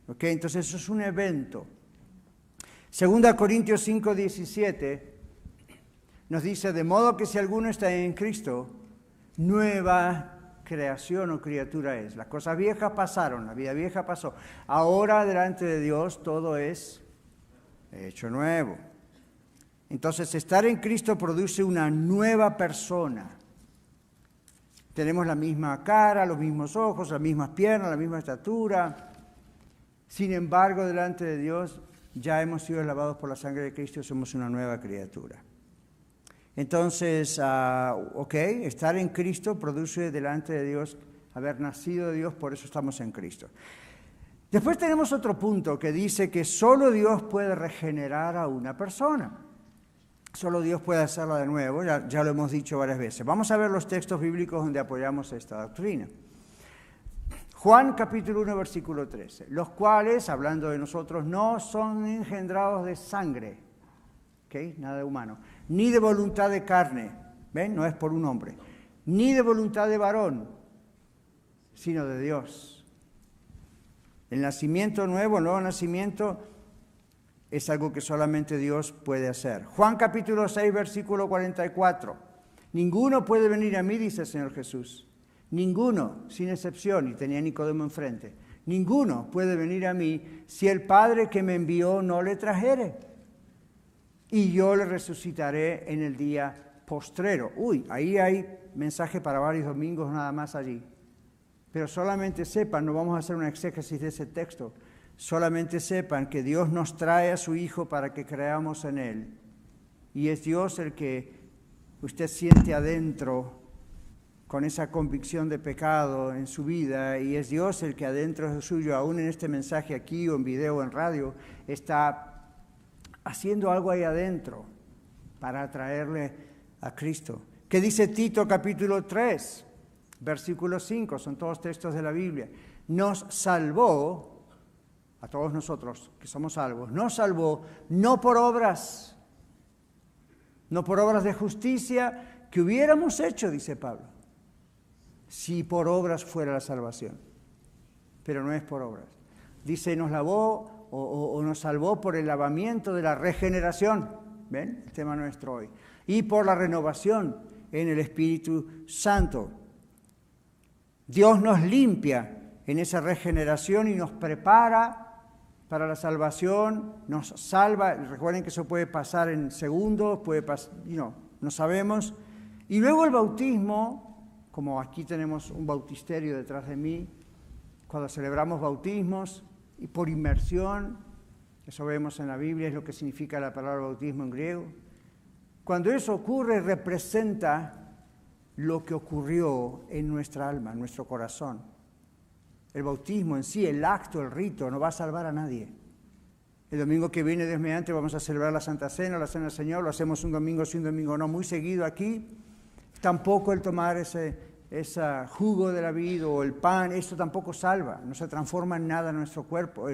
¿Ok? Entonces eso es un evento. 2 Corintios 5:17 nos dice, de modo que si alguno está en Cristo, nueva creación o criatura es. Las cosas viejas pasaron, la vida vieja pasó. Ahora delante de Dios todo es hecho nuevo. Entonces, estar en Cristo produce una nueva persona. Tenemos la misma cara, los mismos ojos, las mismas piernas, la misma estatura. Sin embargo, delante de Dios ya hemos sido lavados por la sangre de Cristo y somos una nueva criatura. Entonces, estar en Cristo produce delante de Dios, haber nacido de Dios, por eso estamos en Cristo. Después tenemos otro punto que dice que solo Dios puede regenerar a una persona. Solo Dios puede hacerla de nuevo, ya lo hemos dicho varias veces. Vamos a ver los textos bíblicos donde apoyamos esta doctrina. Juan capítulo 1, versículo 13. Los cuales, hablando de nosotros, no son engendrados de sangre, nada de humano, ni de voluntad de carne, ¿ven? No es por un hombre, ni de voluntad de varón, sino de Dios. El nacimiento nuevo, el nuevo nacimiento, es algo que solamente Dios puede hacer. Juan capítulo 6, versículo 44. Ninguno puede venir a mí, dice el Señor Jesús. Ninguno, sin excepción, y tenía Nicodemo enfrente. Ninguno puede venir a mí si el Padre que me envió no le trajere. Y yo le resucitaré en el día postrero. Ahí hay mensaje para varios domingos nada más allí. Pero solamente sepan, no vamos a hacer una exégesis de ese texto, solamente sepan que Dios nos trae a su Hijo para que creamos en Él. Y es Dios el que usted siente adentro con esa convicción de pecado en su vida, y es Dios el que adentro de suyo, aún en este mensaje aquí o en video o en radio, está haciendo algo ahí adentro para atraerle a Cristo. ¿Qué dice Tito capítulo 3, versículo 5? Son todos textos de la Biblia. Nos salvó, a todos nosotros que somos salvos, nos salvó no por obras de justicia que hubiéramos hecho, dice Pablo, si por obras fuera la salvación, pero no es por obras. Dice, nos lavó o nos salvó por el lavamiento de la regeneración, ¿ven? El tema nuestro hoy. Y por la renovación en el Espíritu Santo. Dios nos limpia en esa regeneración y nos prepara para la salvación, nos salva. Recuerden que eso puede pasar en segundos, no sabemos. Y luego el bautismo, como aquí tenemos un bautisterio detrás de mí, cuando celebramos bautismos, y por inmersión, eso vemos en la Biblia, es lo que significa la palabra bautismo en griego. Cuando eso ocurre, representa lo que ocurrió en nuestra alma, en nuestro corazón. El bautismo en sí, el acto, el rito, no va a salvar a nadie. El domingo que viene, Dios mediante, vamos a celebrar la Santa Cena, la Cena del Señor, lo hacemos un domingo sí, un domingo no, muy seguido aquí. Tampoco el tomar ese jugo de la vida o el pan, esto tampoco salva, no se transforma en nada en nuestro cuerpo.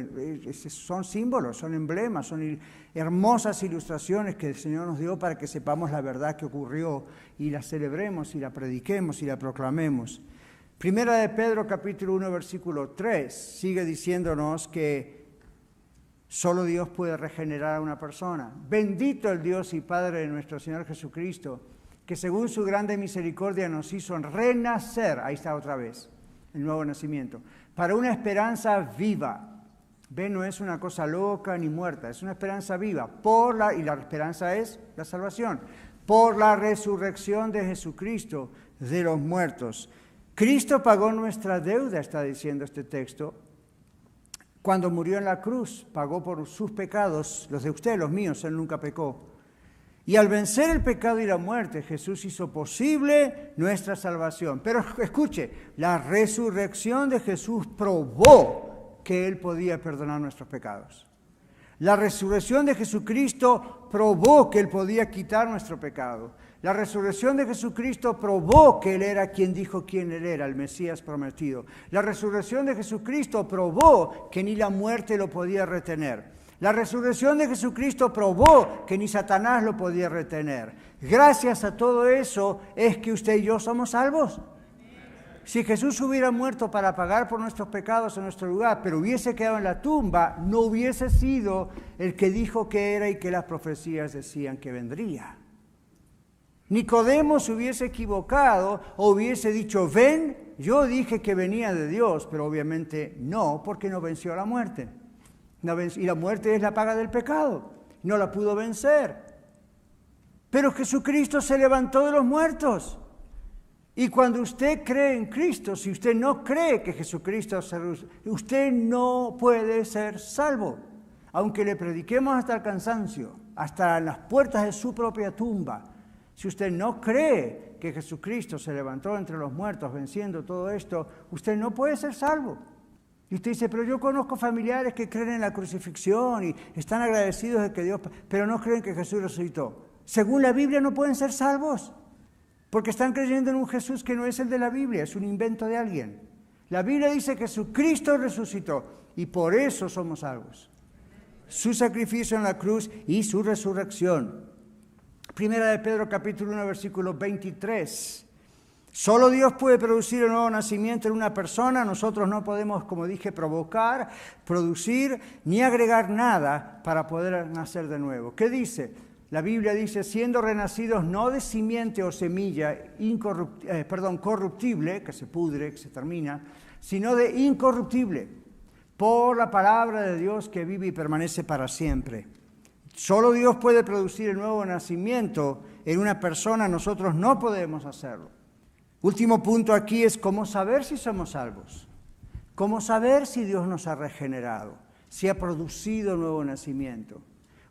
Son símbolos, son emblemas, son hermosas ilustraciones que el Señor nos dio para que sepamos la verdad que ocurrió y la celebremos y la prediquemos y la proclamemos. Primera de Pedro capítulo 1 versículo 3 sigue diciéndonos que solo Dios puede regenerar a una persona. Bendito el Dios y Padre de nuestro Señor Jesucristo, que según su grande misericordia nos hizo renacer, ahí está otra vez, el nuevo nacimiento, para una esperanza viva. ¿Ven? No es una cosa loca ni muerta, es una esperanza viva, y la esperanza es la salvación, por la resurrección de Jesucristo de los muertos. Cristo pagó nuestra deuda, está diciendo este texto, cuando murió en la cruz, pagó por sus pecados, los de usted, los míos, Él nunca pecó. Y al vencer el pecado y la muerte, Jesús hizo posible nuestra salvación. Pero escuche, la resurrección de Jesús probó que Él podía perdonar nuestros pecados. La resurrección de Jesucristo probó que Él podía quitar nuestro pecado. La resurrección de Jesucristo probó que Él era quien dijo quién Él era, el Mesías prometido. La resurrección de Jesucristo probó que ni la muerte lo podía retener. La resurrección de Jesucristo probó que ni Satanás lo podía retener. Gracias a todo eso es que usted y yo somos salvos. Si Jesús hubiera muerto para pagar por nuestros pecados en nuestro lugar, pero hubiese quedado en la tumba, no hubiese sido el que dijo que era y que las profecías decían que vendría. Nicodemo se hubiese equivocado o hubiese dicho, ven, yo dije que venía de Dios, pero obviamente no, porque no venció a la muerte. Y la muerte es la paga del pecado, no la pudo vencer. Pero Jesucristo se levantó de los muertos. Y cuando usted cree en Cristo, si usted no cree que Jesucristo usted no puede ser salvo. Aunque le prediquemos hasta el cansancio, hasta en las puertas de su propia tumba, si usted no cree que Jesucristo se levantó entre los muertos venciendo todo esto, usted no puede ser salvo. Y usted dice, pero yo conozco familiares que creen en la crucifixión y están agradecidos de que Dios, pero no creen que Jesús resucitó. Según la Biblia no pueden ser salvos, porque están creyendo en un Jesús que no es el de la Biblia, es un invento de alguien. La Biblia dice que Jesucristo resucitó y por eso somos salvos. Su sacrificio en la cruz y su resurrección. Primera de Pedro capítulo 1 versículo 23. Solo Dios puede producir el nuevo nacimiento en una persona. Nosotros no podemos, como dije, provocar, producir, ni agregar nada para poder nacer de nuevo. ¿Qué dice? La Biblia dice, siendo renacidos no de simiente o semilla corruptible, que se pudre, que se termina, sino de incorruptible, por la palabra de Dios que vive y permanece para siempre. Solo Dios puede producir el nuevo nacimiento en una persona, nosotros no podemos hacerlo. Último punto aquí es cómo saber si somos salvos, cómo saber si Dios nos ha regenerado, si ha producido nuevo nacimiento.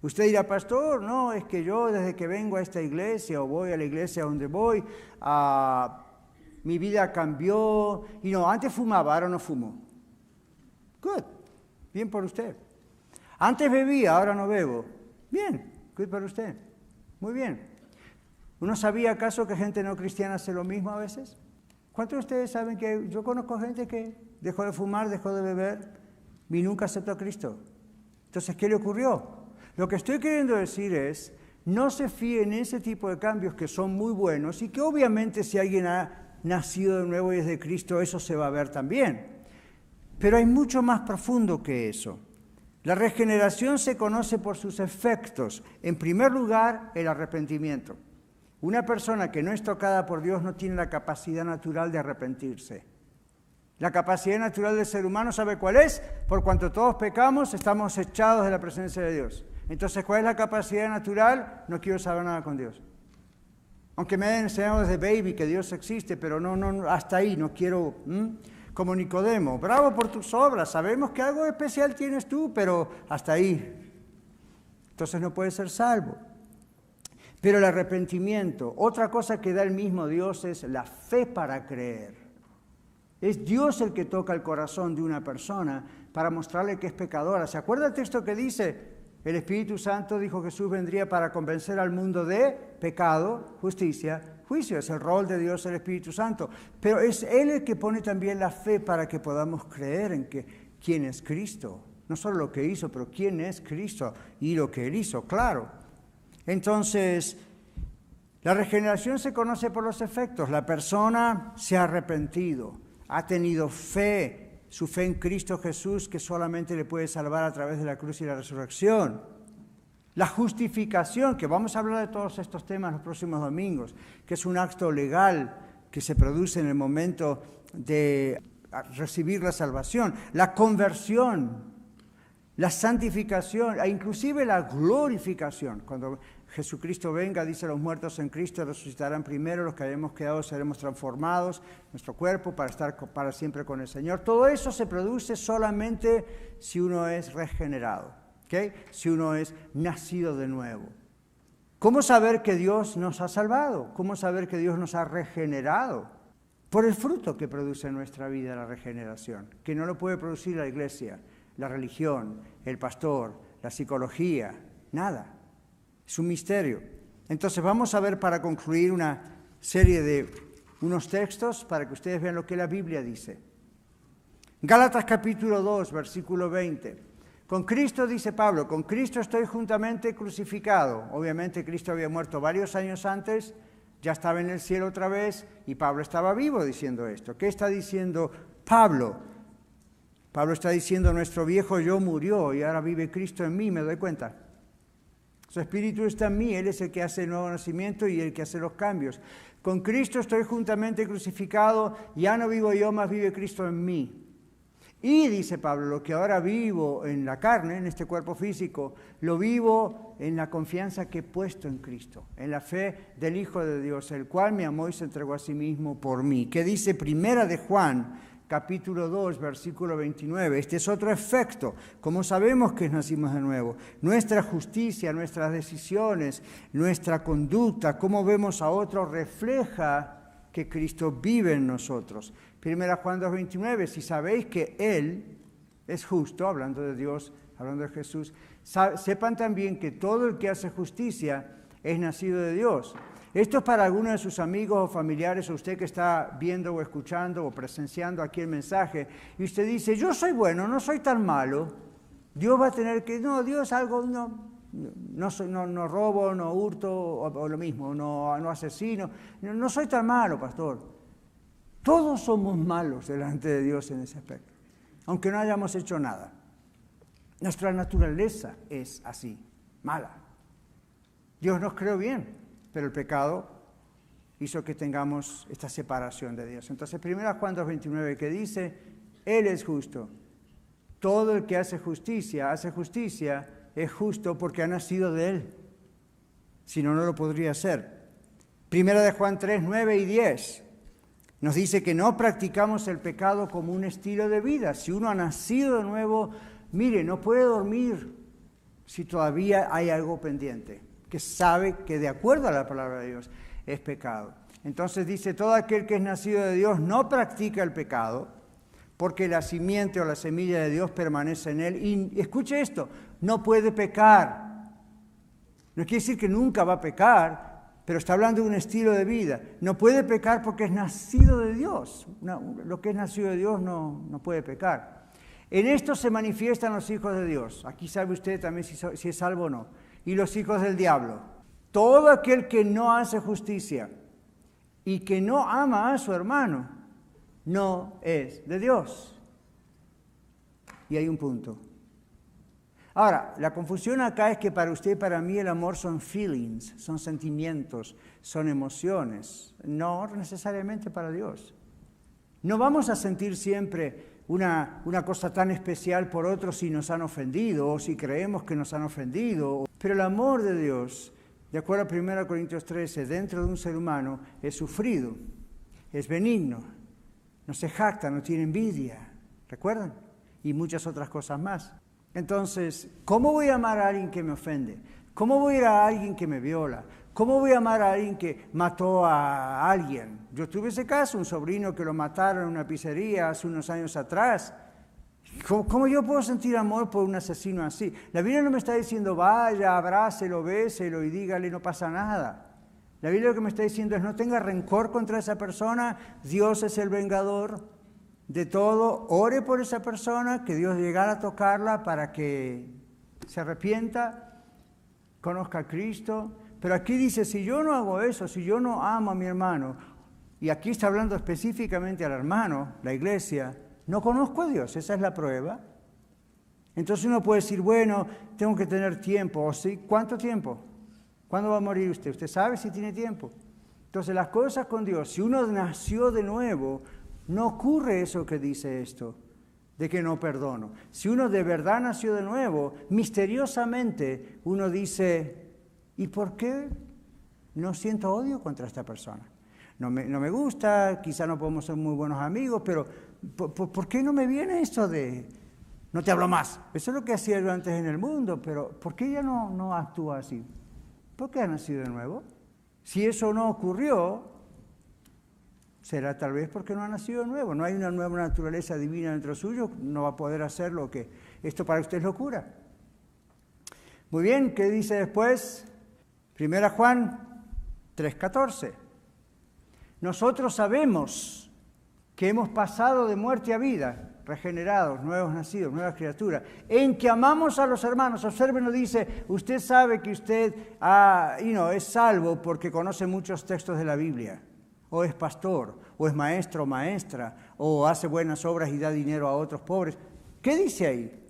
Usted dirá, pastor, no, es que yo desde que vengo a esta iglesia o voy a la iglesia donde voy, mi vida cambió y no, antes fumaba, ahora no fumo. Good, bien por usted. Antes bebía, ahora no bebo. Bien, good para usted. Muy bien. ¿Uno sabía acaso que gente no cristiana hace lo mismo a veces? ¿Cuántos de ustedes saben que yo conozco gente que dejó de fumar, dejó de beber y nunca aceptó a Cristo? Entonces, ¿qué le ocurrió? Lo que estoy queriendo decir es, no se fíe en ese tipo de cambios que son muy buenos y que obviamente si alguien ha nacido de nuevo y es de Cristo, eso se va a ver también. Pero hay mucho más profundo que eso. La regeneración se conoce por sus efectos. En primer lugar, el arrepentimiento. Una persona que no es tocada por Dios no tiene la capacidad natural de arrepentirse. La capacidad natural del ser humano, ¿sabe cuál es? Por cuanto todos pecamos, estamos echados de la presencia de Dios. Entonces, ¿cuál es la capacidad natural? No quiero saber nada con Dios. Aunque me hayan enseñado desde baby que Dios existe, pero no, hasta ahí, no quiero... Como Nicodemo, bravo por tus obras, sabemos que algo especial tienes tú, pero hasta ahí. Entonces no puedes ser salvo. Pero el arrepentimiento, otra cosa que da el mismo Dios es la fe para creer. Es Dios el que toca el corazón de una persona para mostrarle que es pecadora. ¿Se acuerda el texto que dice? El Espíritu Santo, dijo Jesús, vendría para convencer al mundo de pecado, justicia, juicio. Es el rol de Dios, el Espíritu Santo. Pero es Él el que pone también la fe para que podamos creer en que quién es Cristo. No solo lo que hizo, pero quién es Cristo y lo que Él hizo, claro. Entonces, la regeneración se conoce por los efectos. La persona se ha arrepentido, ha tenido fe, su fe en Cristo Jesús, que solamente le puede salvar a través de la cruz y la resurrección. La justificación, que vamos a hablar de todos estos temas los próximos domingos, que es un acto legal que se produce en el momento de recibir la salvación. La conversión, la santificación e inclusive la glorificación. Cuando Jesucristo venga, dice, los muertos en Cristo resucitarán primero, los que hayamos quedado seremos transformados, nuestro cuerpo para estar para siempre con el Señor. Todo eso se produce solamente si uno es regenerado, ¿okay? Si uno es nacido de nuevo. ¿Cómo saber que Dios nos ha salvado? ¿Cómo saber que Dios nos ha regenerado? Por el fruto que produce en nuestra vida la regeneración, que no lo puede producir la iglesia, la religión, el pastor, la psicología, nada. Es un misterio. Entonces vamos a ver para concluir una serie de unos textos para que ustedes vean lo que la Biblia dice. Gálatas capítulo 2, versículo 20. Con Cristo, dice Pablo, con Cristo estoy juntamente crucificado. Obviamente Cristo había muerto varios años antes, ya estaba en el cielo otra vez y Pablo estaba vivo diciendo esto. ¿Qué está diciendo Pablo? Pablo está diciendo, nuestro viejo yo murió y ahora vive Cristo en mí, ¿me doy cuenta? Su Espíritu está en mí, Él es el que hace el nuevo nacimiento y el que hace los cambios. Con Cristo estoy juntamente crucificado, ya no vivo yo, más vive Cristo en mí. Y dice Pablo, lo que ahora vivo en la carne, en este cuerpo físico, lo vivo en la confianza que he puesto en Cristo, en la fe del Hijo de Dios, el cual me amó y se entregó a sí mismo por mí. ¿Qué dice Primera de Juan, capítulo 2, versículo 29? Este es otro efecto. ¿Cómo sabemos que nacimos de nuevo? Nuestra justicia, nuestras decisiones, nuestra conducta, cómo vemos a otros, refleja que Cristo vive en nosotros. Primera Juan 2:29, si sabéis que Él es justo, hablando de Dios, hablando de Jesús, sepan también que todo el que hace justicia es nacido de Dios. Esto es para algunos de sus amigos o familiares, o usted que está viendo o escuchando o presenciando aquí el mensaje, y usted dice, yo soy bueno, no soy tan malo, Dios va a tener que, no, Dios algo, no robo, no hurto, o lo mismo, no asesino, no soy tan malo, pastor. Todos somos malos delante de Dios en ese aspecto, aunque no hayamos hecho nada. Nuestra naturaleza es así, mala. Dios nos creó bien, pero el pecado hizo que tengamos esta separación de Dios. Entonces, 1 Juan 2:29 que dice, Él es justo. Todo el que hace justicia, es justo porque ha nacido de Él. Si no, no lo podría hacer. 1 de Juan 3, 9 y 10. Nos dice que no practicamos el pecado como un estilo de vida. Si uno ha nacido de nuevo, mire, no puede dormir si todavía hay algo pendiente, que sabe que de acuerdo a la palabra de Dios es pecado. Entonces dice, todo aquel que es nacido de Dios no practica el pecado, porque la simiente o la semilla de Dios permanece en él. Y escuche esto, no puede pecar. No quiere decir que nunca va a pecar, pero está hablando de un estilo de vida. No puede pecar porque es nacido de Dios. Lo que es nacido de Dios no puede pecar. En esto se manifiestan los hijos de Dios. Aquí sabe usted también si es salvo o no. Y los hijos del diablo. Todo aquel que no hace justicia y que no ama a su hermano, no es de Dios. Y hay un punto. Ahora, la confusión acá es que para usted y para mí el amor son feelings, son sentimientos, son emociones, no necesariamente para Dios. No vamos a sentir siempre una cosa tan especial por otros si nos han ofendido o si creemos que nos han ofendido. Pero el amor de Dios, de acuerdo a 1 Corintios 13, dentro de un ser humano es sufrido, es benigno, no se jacta, no tiene envidia, ¿recuerdan? Y muchas otras cosas más. Entonces, ¿cómo voy a amar a alguien que me ofende? ¿Cómo voy a ir a alguien que me viola? ¿Cómo voy a amar a alguien que mató a alguien? Yo tuve ese caso, un sobrino que lo mataron en una pizzería hace unos años atrás. ¿Cómo yo puedo sentir amor por un asesino así? La Biblia no me está diciendo, vaya, abrácelo, béselo y dígale, no pasa nada. La Biblia lo que me está diciendo es, no tenga rencor contra esa persona, Dios es el vengador de todo, ore por esa persona, que Dios llegara a tocarla para que se arrepienta, conozca a Cristo. Pero aquí dice, si yo no hago eso, si yo no amo a mi hermano, y aquí está hablando específicamente al hermano, la iglesia, no conozco a Dios, esa es la prueba. Entonces uno puede decir, bueno, tengo que tener tiempo, o sí, ¿cuánto tiempo? ¿Cuándo va a morir usted? ¿Usted sabe si tiene tiempo? Entonces las cosas con Dios, si uno nació de nuevo, no ocurre eso que dice esto, de que no perdono. Si uno de verdad nació de nuevo, misteriosamente uno dice, ¿y por qué no siento odio contra esta persona? No me gusta, quizá no podemos ser muy buenos amigos, pero ¿por qué no me viene esto de no te hablo más? Eso es lo que hacía yo antes en el mundo, pero ¿por qué ella no actúa así? ¿Por qué ha nacido de nuevo? Si eso no ocurrió, será tal vez porque no ha nacido de nuevo, no hay una nueva naturaleza divina dentro suyo, no va a poder hacer lo que... Esto para usted es locura. Muy bien, ¿qué dice después? 1 Juan 3:14. Nosotros sabemos que hemos pasado de muerte a vida, regenerados, nuevos nacidos, nuevas criaturas, en que amamos a los hermanos. Observen, nos dice, usted sabe que usted es salvo porque conoce muchos textos de la Biblia, o es pastor, o es maestro o maestra, o hace buenas obras y da dinero a otros pobres. ¿Qué dice ahí?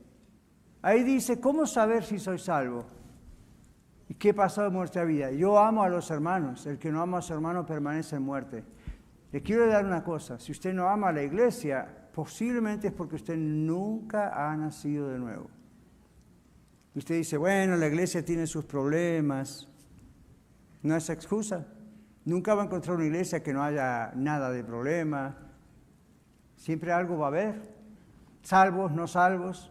Ahí dice, ¿cómo saber si soy salvo? ¿Y qué pasó en nuestra vida? Yo amo a los hermanos. El que no ama a su hermano permanece en muerte. Le quiero dar una cosa. Si usted no ama a la iglesia, posiblemente es porque usted nunca ha nacido de nuevo. Y usted dice, bueno, la iglesia tiene sus problemas. No es excusa. Nunca va a encontrar una iglesia que no haya nada de problema. Siempre algo va a haber. Salvos, no salvos.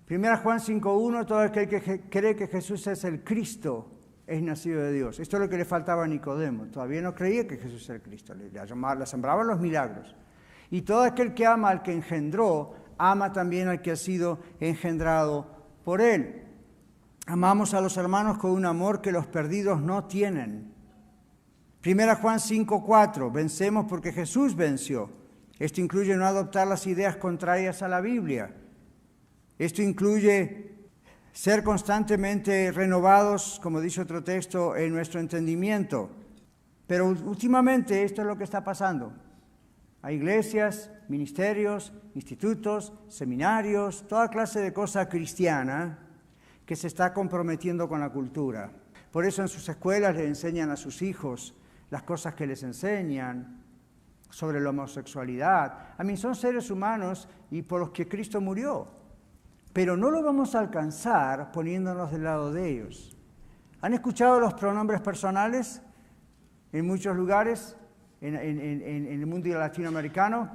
1 Juan 5:1, todo aquel que cree que Jesús es el Cristo es nacido de Dios. Esto es lo que le faltaba a Nicodemo. Todavía no creía que Jesús era el Cristo. Le asombraban los milagros. Y todo aquel que ama al que engendró, ama también al que ha sido engendrado por él. Amamos a los hermanos con un amor que los perdidos no tienen. 1 Juan 5:4, vencemos porque Jesús venció. Esto incluye no adoptar las ideas contrarias a la Biblia. Esto incluye ser constantemente renovados, como dice otro texto, en nuestro entendimiento. Pero últimamente esto es lo que está pasando. Hay iglesias, ministerios, institutos, seminarios, toda clase de cosa cristiana que se está comprometiendo con la cultura. Por eso en sus escuelas le enseñan a sus hijos las cosas que les enseñan sobre la homosexualidad. Son seres humanos y por los que Cristo murió. Pero no lo vamos a alcanzar poniéndonos del lado de ellos. ¿Han escuchado los pronombres personales en muchos lugares en el mundo latinoamericano?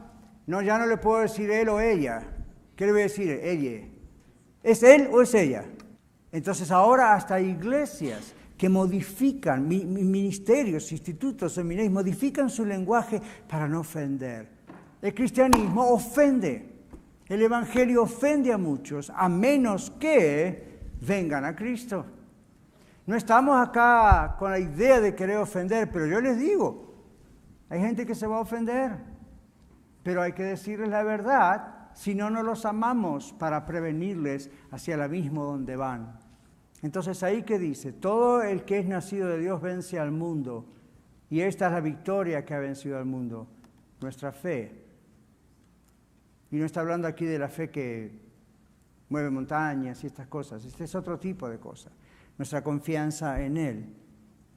No, ya no le puedo decir él o ella. ¿Qué le voy a decir? Ella. ¿Es él o es ella? Entonces ahora hasta iglesias que modifican, ministerios, institutos, seminarios, modifican su lenguaje para no ofender. El cristianismo ofende. El evangelio ofende a muchos, a menos que vengan a Cristo. No estamos acá con la idea de querer ofender, pero yo les digo, hay gente que se va a ofender, pero hay que decirles la verdad, si no, no los amamos para prevenirles hacia el abismo donde van. Entonces ahí que dice, todo el que es nacido de Dios vence al mundo, y esta es la victoria que ha vencido al mundo, nuestra fe. Y no está hablando aquí de la fe que mueve montañas y estas cosas. Este es otro tipo de cosa. Nuestra confianza en Él.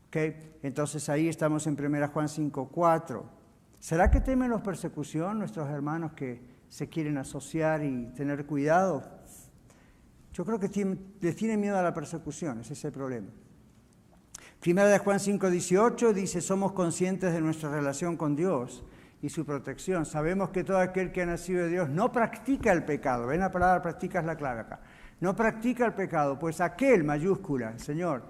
¿Okay? Entonces ahí estamos en 1 Juan 5:4. ¿Será que temen los persecución nuestros hermanos que se quieren asociar y tener cuidado? Yo creo que les tienen miedo a la persecución. Ese es el problema. 1 Juan 5:18 dice, somos conscientes de nuestra relación con Dios y su protección. Sabemos que todo aquel que ha nacido de Dios no practica el pecado. Ven la palabra practica es la clave acá. No practica el pecado, pues aquel, mayúscula, el Señor,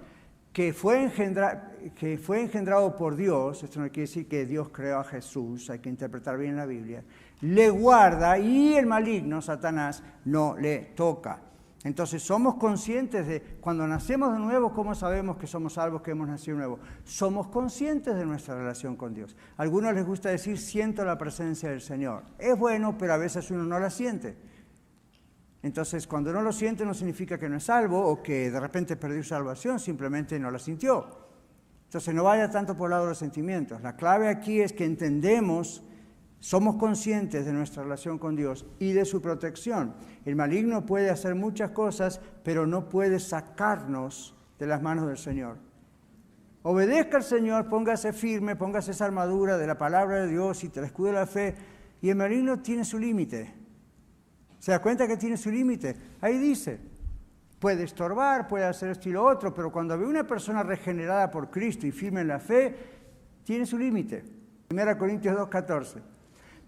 que fue engendrado por Dios, esto no quiere decir que Dios creó a Jesús, hay que interpretar bien la Biblia, le guarda y el maligno, Satanás, no le toca. Entonces somos conscientes de, cuando nacemos de nuevo, ¿cómo sabemos que somos salvos, que hemos nacido de nuevo? Somos conscientes de nuestra relación con Dios. A algunos les gusta decir, siento la presencia del Señor. Es bueno, pero a veces uno no la siente. Entonces, cuando no lo siente no significa que no es salvo o que de repente perdió salvación, simplemente no la sintió. Entonces, no vaya tanto por el lado de los sentimientos. La clave aquí es que entendemos, somos conscientes de nuestra relación con Dios y de su protección. El maligno puede hacer muchas cosas, pero no puede sacarnos de las manos del Señor. Obedezca al Señor, póngase firme, póngase esa armadura de la palabra de Dios y te la escudo de la fe. Y el maligno tiene su límite. ¿Se da cuenta que tiene su límite? Ahí dice, puede estorbar, puede hacer esto y lo otro, pero cuando ve una persona regenerada por Cristo y firme en la fe, tiene su límite. 1 Corintios 2:14.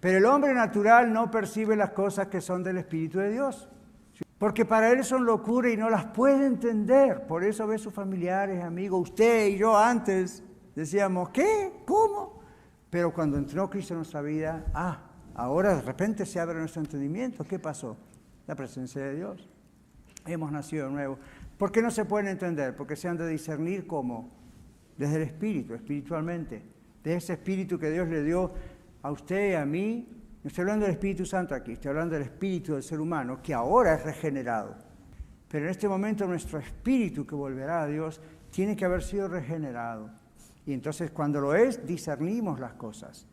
Pero el hombre natural no percibe las cosas que son del Espíritu de Dios, porque para él son locura y no las puede entender. Por eso ve sus familiares, amigos, usted y yo antes decíamos, ¿qué? ¿Cómo? Pero cuando entró Cristo en nuestra vida, ahora de repente se abre nuestro entendimiento. ¿Qué pasó? La presencia de Dios. Hemos nacido de nuevo. ¿Por qué no se pueden entender? Porque se han de discernir como desde el Espíritu, espiritualmente. De ese Espíritu que Dios le dio a usted y a mí. No estoy hablando del Espíritu Santo aquí, estoy hablando del Espíritu del ser humano, que ahora es regenerado. Pero en este momento nuestro espíritu que volverá a Dios tiene que haber sido regenerado. Y entonces cuando lo es, discernimos las cosas.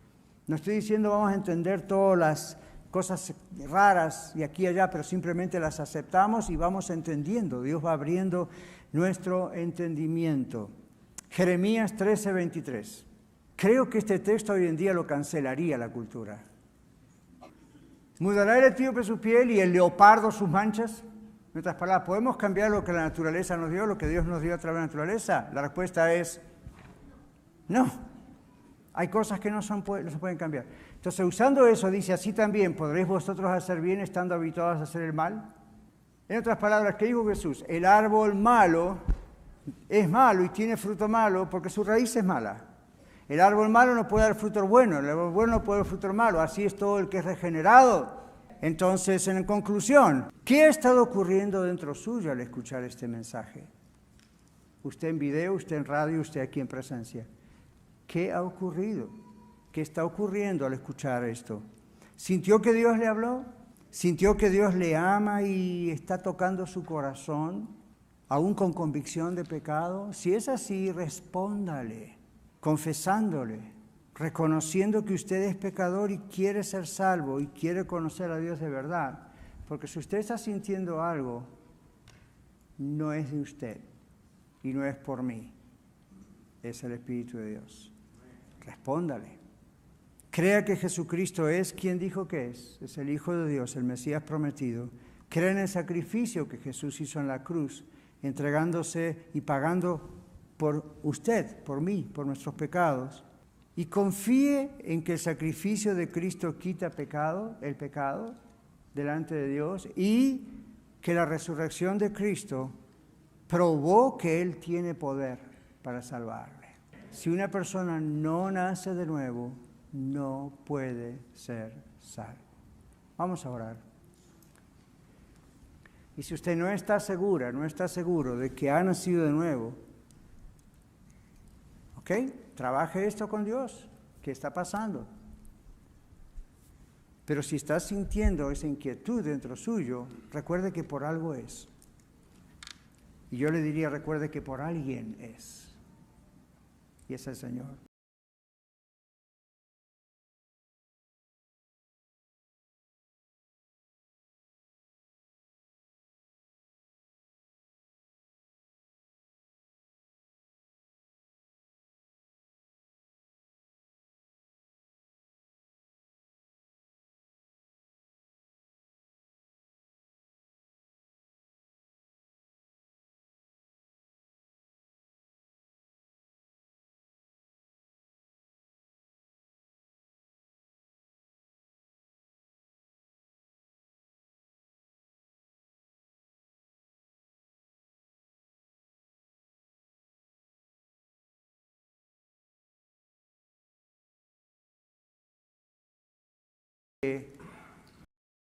No estoy diciendo vamos a entender todas las cosas raras y aquí y allá, pero simplemente las aceptamos y vamos entendiendo. Dios va abriendo nuestro entendimiento. Jeremías 13:23. Creo que este texto hoy en día lo cancelaría la cultura. ¿Mudará el etíope su piel y el leopardo sus manchas? En otras palabras, ¿podemos cambiar lo que la naturaleza nos dio, lo que Dios nos dio a través de la naturaleza? La respuesta es no. Hay cosas que no se pueden cambiar. Entonces, usando eso, dice, así también podréis vosotros hacer bien estando habituados a hacer el mal. En otras palabras, ¿qué dijo Jesús? El árbol malo es malo y tiene fruto malo porque su raíz es mala. El árbol malo no puede dar fruto bueno, el árbol bueno no puede dar fruto malo. Así es todo el que es regenerado. Entonces, en conclusión, ¿qué ha estado ocurriendo dentro suyo al escuchar este mensaje? Usted en video, usted en radio, usted aquí en presencia. ¿Qué ha ocurrido? ¿Qué está ocurriendo al escuchar esto? ¿Sintió que Dios le habló? ¿Sintió que Dios le ama y está tocando su corazón, aún con convicción de pecado? Si es así, respóndale, confesándole, reconociendo que usted es pecador y quiere ser salvo y quiere conocer a Dios de verdad. Porque si usted está sintiendo algo, no es de usted y no es por mí, es el Espíritu de Dios. Respóndale. Crea que Jesucristo es quien dijo que es el Hijo de Dios, el Mesías prometido. Crea en el sacrificio que Jesús hizo en la cruz, entregándose y pagando por usted, por mí, por nuestros pecados. Y confíe en que el sacrificio de Cristo quita el pecado delante de Dios, y que la resurrección de Cristo probó que Él tiene poder para salvarle. Si una persona no nace de nuevo, no puede ser salvo. Vamos a orar. Y si usted no está segura, no está seguro de que ha nacido de nuevo, ¿ok? Trabaje esto con Dios. ¿Qué está pasando? Pero si está sintiendo esa inquietud dentro suyo, recuerde que por algo es. Y yo le diría, recuerde que por alguien es. Y es el Señor.